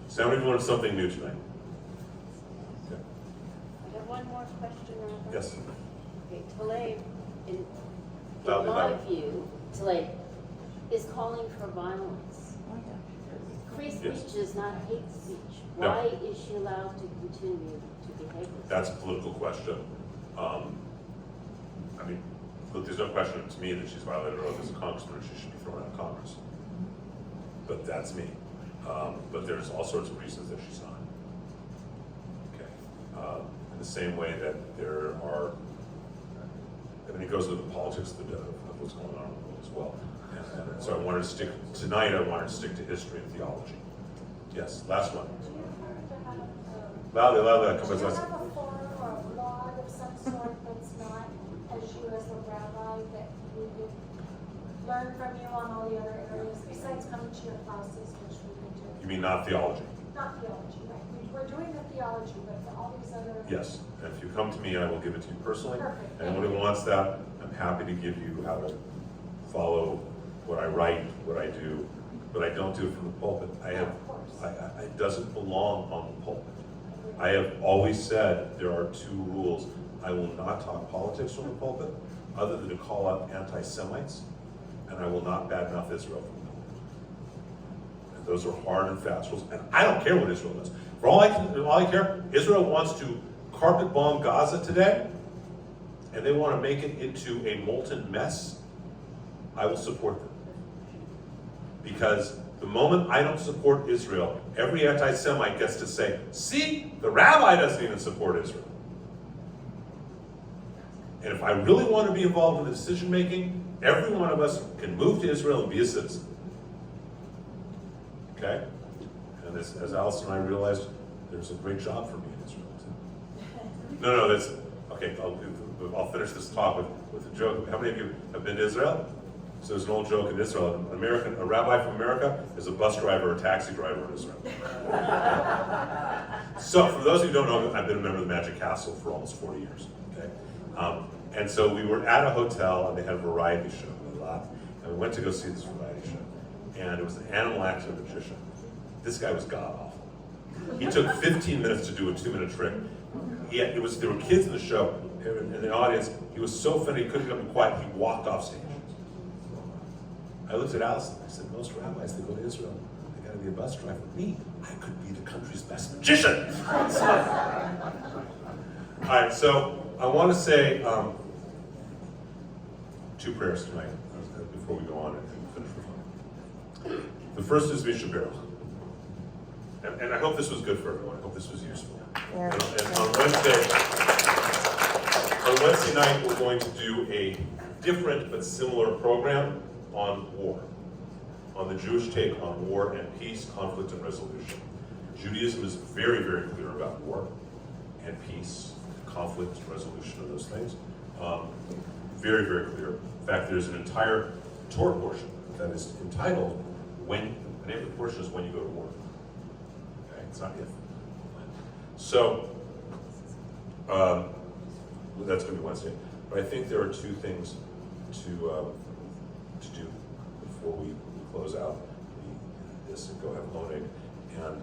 So now we've learned something new tonight. Okay. I have one more question, Robert. Yes. Okay, Taleb, in Loudly, my loudly. view, Taleb is calling for violence. Free Yes. speech is not hate speech. No. Why is she allowed to continue to behave this That's a way? political question. I mean, look, there's no question to me that she's violated her oath as a congressman, or she should be thrown out of Congress. But that's me. But there's all sorts of reasons that she's not. Okay. In the same way that there are, I mean, it goes with the politics of what's going on in the world as well. And so I wanted to stick, tonight I wanted to stick to history and theology. Yes, last one. Do you have to have, Loudly, do come on, you let's. have a forum or a blog of some sort that's not as you as the rabbi that we could learn from you on all the other areas besides coming to your classes, which we can do? You mean not theology? Not theology, right? We're doing the theology, but for all these other. Yes, and if you come to me, I will give it to you personally. Perfect. And anyone who wants that, I'm happy to give you how to follow what I write, what I do, but I don't do it from the pulpit. Of course. It doesn't belong on the pulpit. I have always said there are two rules. I will not talk politics from the pulpit, other than to call out anti-Semites, and I will not badmouth Israel from the pulpit. And those are hard and fast rules, and I don't care what Israel does. For all I care, Israel wants to carpet bomb Gaza today, and they want to make it into a molten mess. I will support them. Because the moment I don't support Israel, every anti-Semite gets to say, see, the rabbi doesn't even support Israel. And if I really want to be involved in the decision making, every one of us can move to Israel and be a citizen. Okay? And as Alice and I realized, there's a great job for me in Israel too. No, that's, okay, I'll finish this talk with a joke. How many of you have been to Israel? So there's an old joke in Israel. A rabbi from America is a bus driver or taxi driver in Israel. So for those who don't know, I've been a member of the Magic Castle for almost 40 years. Okay, and so we were at a hotel and they had a variety show. We laughed, and we went to go see this variety show. And it was an animal actor magician. This guy was god awful. He took 15 minutes to do a 2-minute trick. There were kids in the show, in the audience. He was so funny he couldn't be quiet. He walked off stage. I looked at Alice and I said, most rabbis, they go to Israel, they gotta be a bus driver. Me, I could be the country's best magician. All right, so I want to say 2 prayers tonight before we go on and finish with one. The first is Misha Baruch. And I hope this was good for everyone. I hope this was useful. Yeah. And on Wednesday night, we're going to do a different but similar program on war, on the Jewish take on war and peace, conflict and resolution. Judaism is very, very clear about war and peace, conflict, resolution of those things. Very, very clear. In fact, there's an entire Torah portion that is entitled, the name of the portion is When You Go to War. Okay, it's not if. So, that's going to be Wednesday. But I think there are 2 things to do before we close out this and go have lemonade. And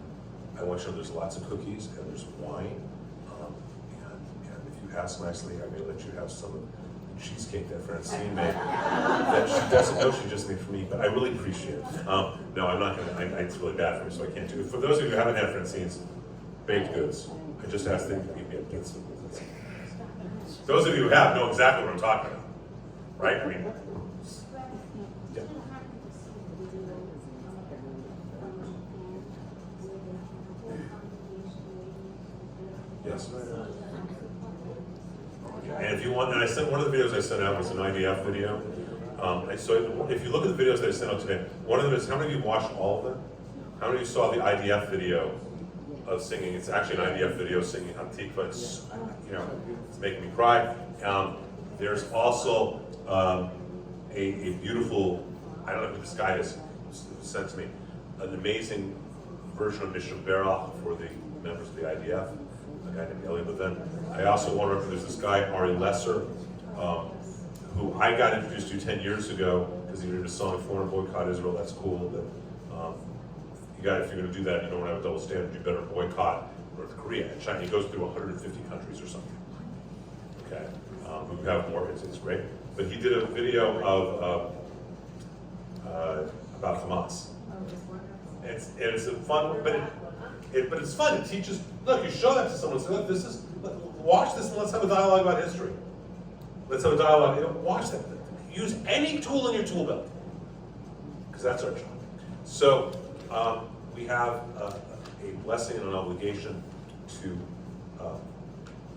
I want you to know there's lots of cookies and there's wine. And if you ask nicely, I may let you have some of the cheesecake that Francine made. That she doesn't know she just made for me, but I really appreciate it. No, I'm not gonna, it's really bad for me, so I can't do it. For those of you who haven't had Francine's baked goods, I just asked them to give me a pizza. Those of you who have know exactly what I'm talking about, right? I mean, yeah. Yes. And if you want, and I sent one of the videos I sent out was an IDF video. So if you look at the videos that I sent out today, one of them is, how many of you watched all of them? How many of you saw the IDF video of singing? It's actually an IDF video singing Hatikva. It's, it's making me cry. There's also a beautiful, I don't know who this guy is, sent to me, an amazing version of Mishaberach for the members of the IDF, a guy named Eli Levin. I also want to remember there's this guy, Ari Lesser, who I got introduced to 10 years ago because he did a song, if you want to boycott Israel, that's cool. But if you're going to do that, you don't want to have a double standard, you better boycott North Korea and China. He goes through 150 countries or something. Okay, who have more, it's great. But he did a video of about Hamas. It's a fun, but it's fun. It teaches. Look, you show that to someone. Say, look, watch this, and let's have a dialogue about history. Let's have a dialogue. Watch that. Use any tool in your tool belt, because that's our job. So we have a blessing and an obligation to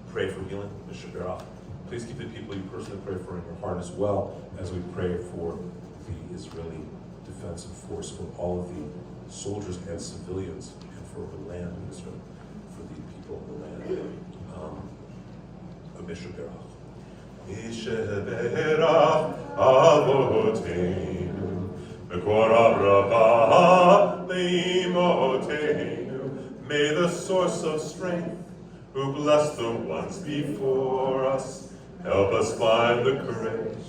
pray for healing, Ms. Shabbat. Please keep the people you personally pray for in your heart as well as we pray for the Israeli defensive force, for all of the soldiers and civilians, and for the land of Israel, for the people of the land. Mishaberach. Mishaberach Avoteinu, Mekor Avraham Leimotenu. May the source of strength, who blessed the ones before us, help us find the courage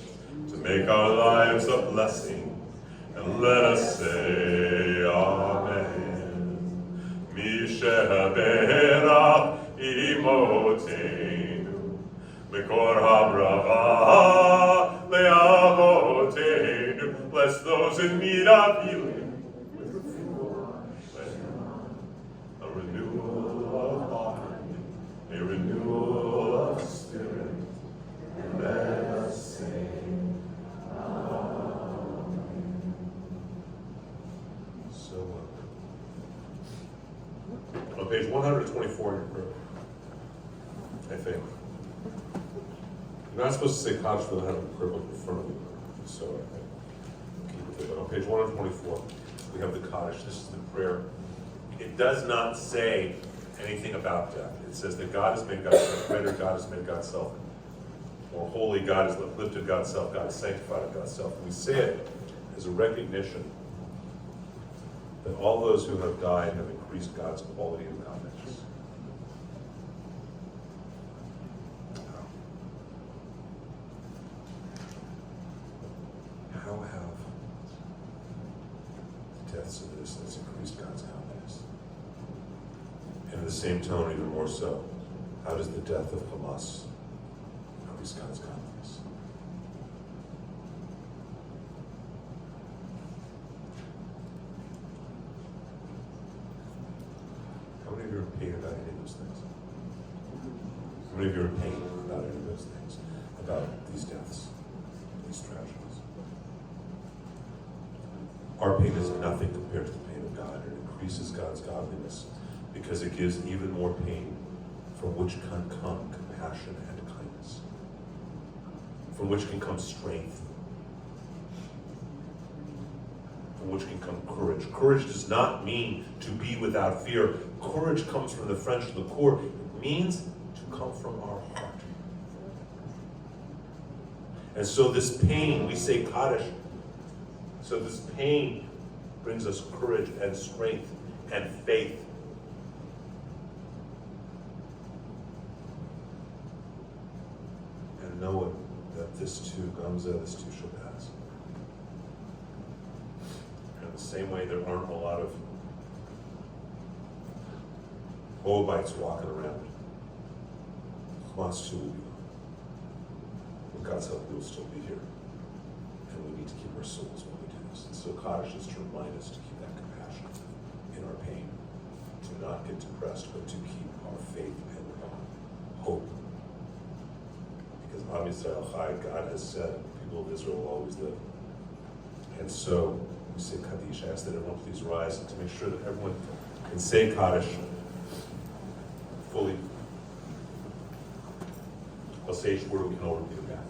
to make our lives a blessing, and let us say Amen. Mishaberach Imotenu, Mekor HaBrava Le'avotenu. Bless those in need of healing with a renewal of heart, a renewal of spirit, and let us say Amen. So, on page 124 in your prayer, I think. You're not supposed to say Kaddish without having the prayer book in front of you. So I keep it there. But on page 124, we have the Kaddish. This is the prayer. It does not say anything about death. It says that God has made God's self greater, God has made God's self more holy, God has lifted God's self, God has sanctified God's self. And we say it as a recognition that all those who have died have increased God's quality and godliness. How have the deaths of innocents increased God's godliness? And in the same tone, even more so, how does the death of Hamas increase God's godliness? How many of you are in pain about any of those things? How many of you are in pain about any of those things? About these deaths, these tragedies? Our pain is nothing compared to the pain of God. It increases God's godliness because it gives even more pain, from which can come compassion and kindness, from which can come strength, from which can come courage. Courage does not mean to be without fear. Courage comes from the French le coeur. It means to come from our heart. And so this pain, we say Kaddish, so this pain brings us courage and strength and faith. And knowing that this too, Gamza, this too shall pass. And the same way there aren't a lot of Moabites walking around. Hamas too will be gone. With God's help, we will still be here. And we need to keep our souls when we do this. And so Kaddish is to remind us to keep that compassion in our pain, to not get depressed, but to keep our faith and hope. Because obviously, God has said, the people of Israel will always live. And so we say Kaddish. I ask that everyone please rise to make sure that everyone can say Kaddish fully. I'll say each word, we can all repeat it back.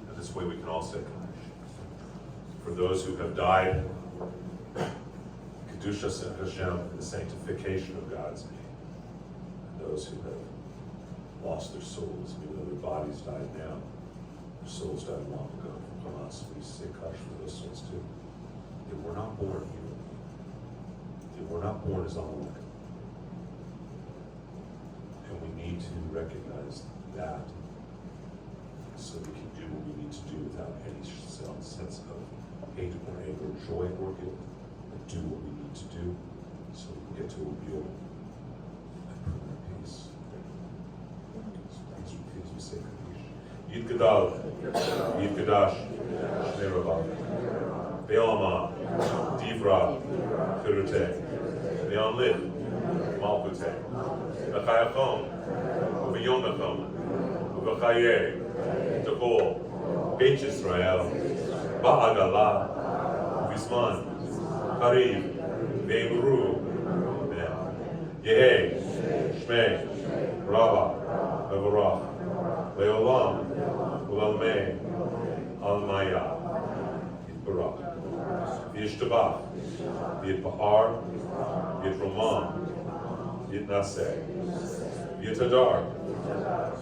And this way we can all say Kaddish. For those who have died, Kedushas Hashem, the sanctification of God's name. And those who have lost their souls, even though their bodies died now, their souls died long ago from Hamas. We say Kaddish for those souls too. They were not born here. They were not born as Amalek. And we need to recognize that so we can do what we need to do without any sense of hate or anger, joy or guilt, but do what we need to do so we can get to a real and permanent peace. Please we say Kaddish. Yid Gadal, Yid Kadash, Shnei Rabah, Be'alma, Divra, Chiruteh, Be'amlid, Malkuteh, B'chayachom, U'v'yomachom, U'v'chayeh, T'chol, Beit Yisrael, Ba'agala, U'v'zman, Karib, Ve'imru, Yehei, Shmei, Rabba, Mevorach, Le'olam, U'lalmei, Al-Maya, Yitbarach, V'yishtabach, V'yitbahar, V'yitromam, V'yitnaseh, V'yitadar,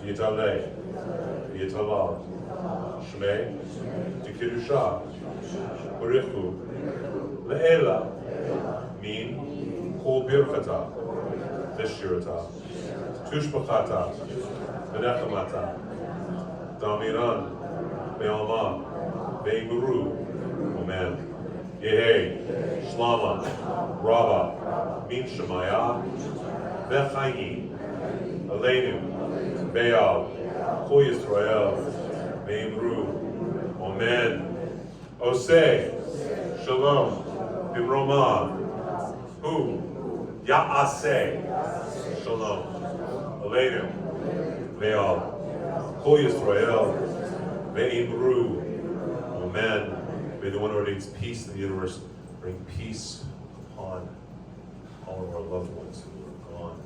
V'yitaleh, V'yitalal, Shmei, T'kiddusha, Barichu, Le'ela, Min, Kol Birchata, V'shirata, Tushbachata, V'nechamata, Damiran, Be'alma, Be'imuru, Amen. Yehei, Shlama, Rabba, Min Shemaya, V'chayim, Aleinu, Be'al, Kol Yisrael, Be'imru, Amen. Oseh, Shalom, Bimromah, Hu, Ya'aseh, Shalom, Aleinu, Be'al, Kol Yisrael, Be'imru, Amen. May the one who ordains peace in the universe bring peace upon all of our loved ones who are gone,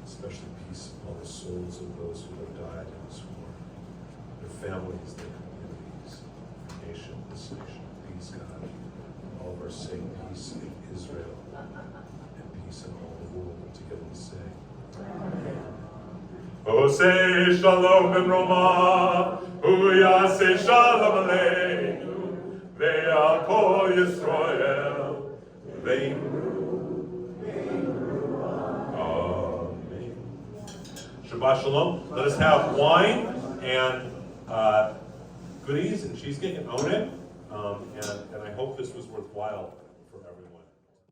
especially peace upon the souls of those who have died in this war, their families, their communities, this nation. Please, God, all of our sake, peace in Israel and peace in all the world. And together we say, Oseh Shalom B'mromah, Uyaseh Shalom Aleinu, Ve'al Kol Yisrael, Ve'imru, Amen. Shabbat Shalom. Let us have wine and goodies and cheesecake and own it. And I hope this was worthwhile.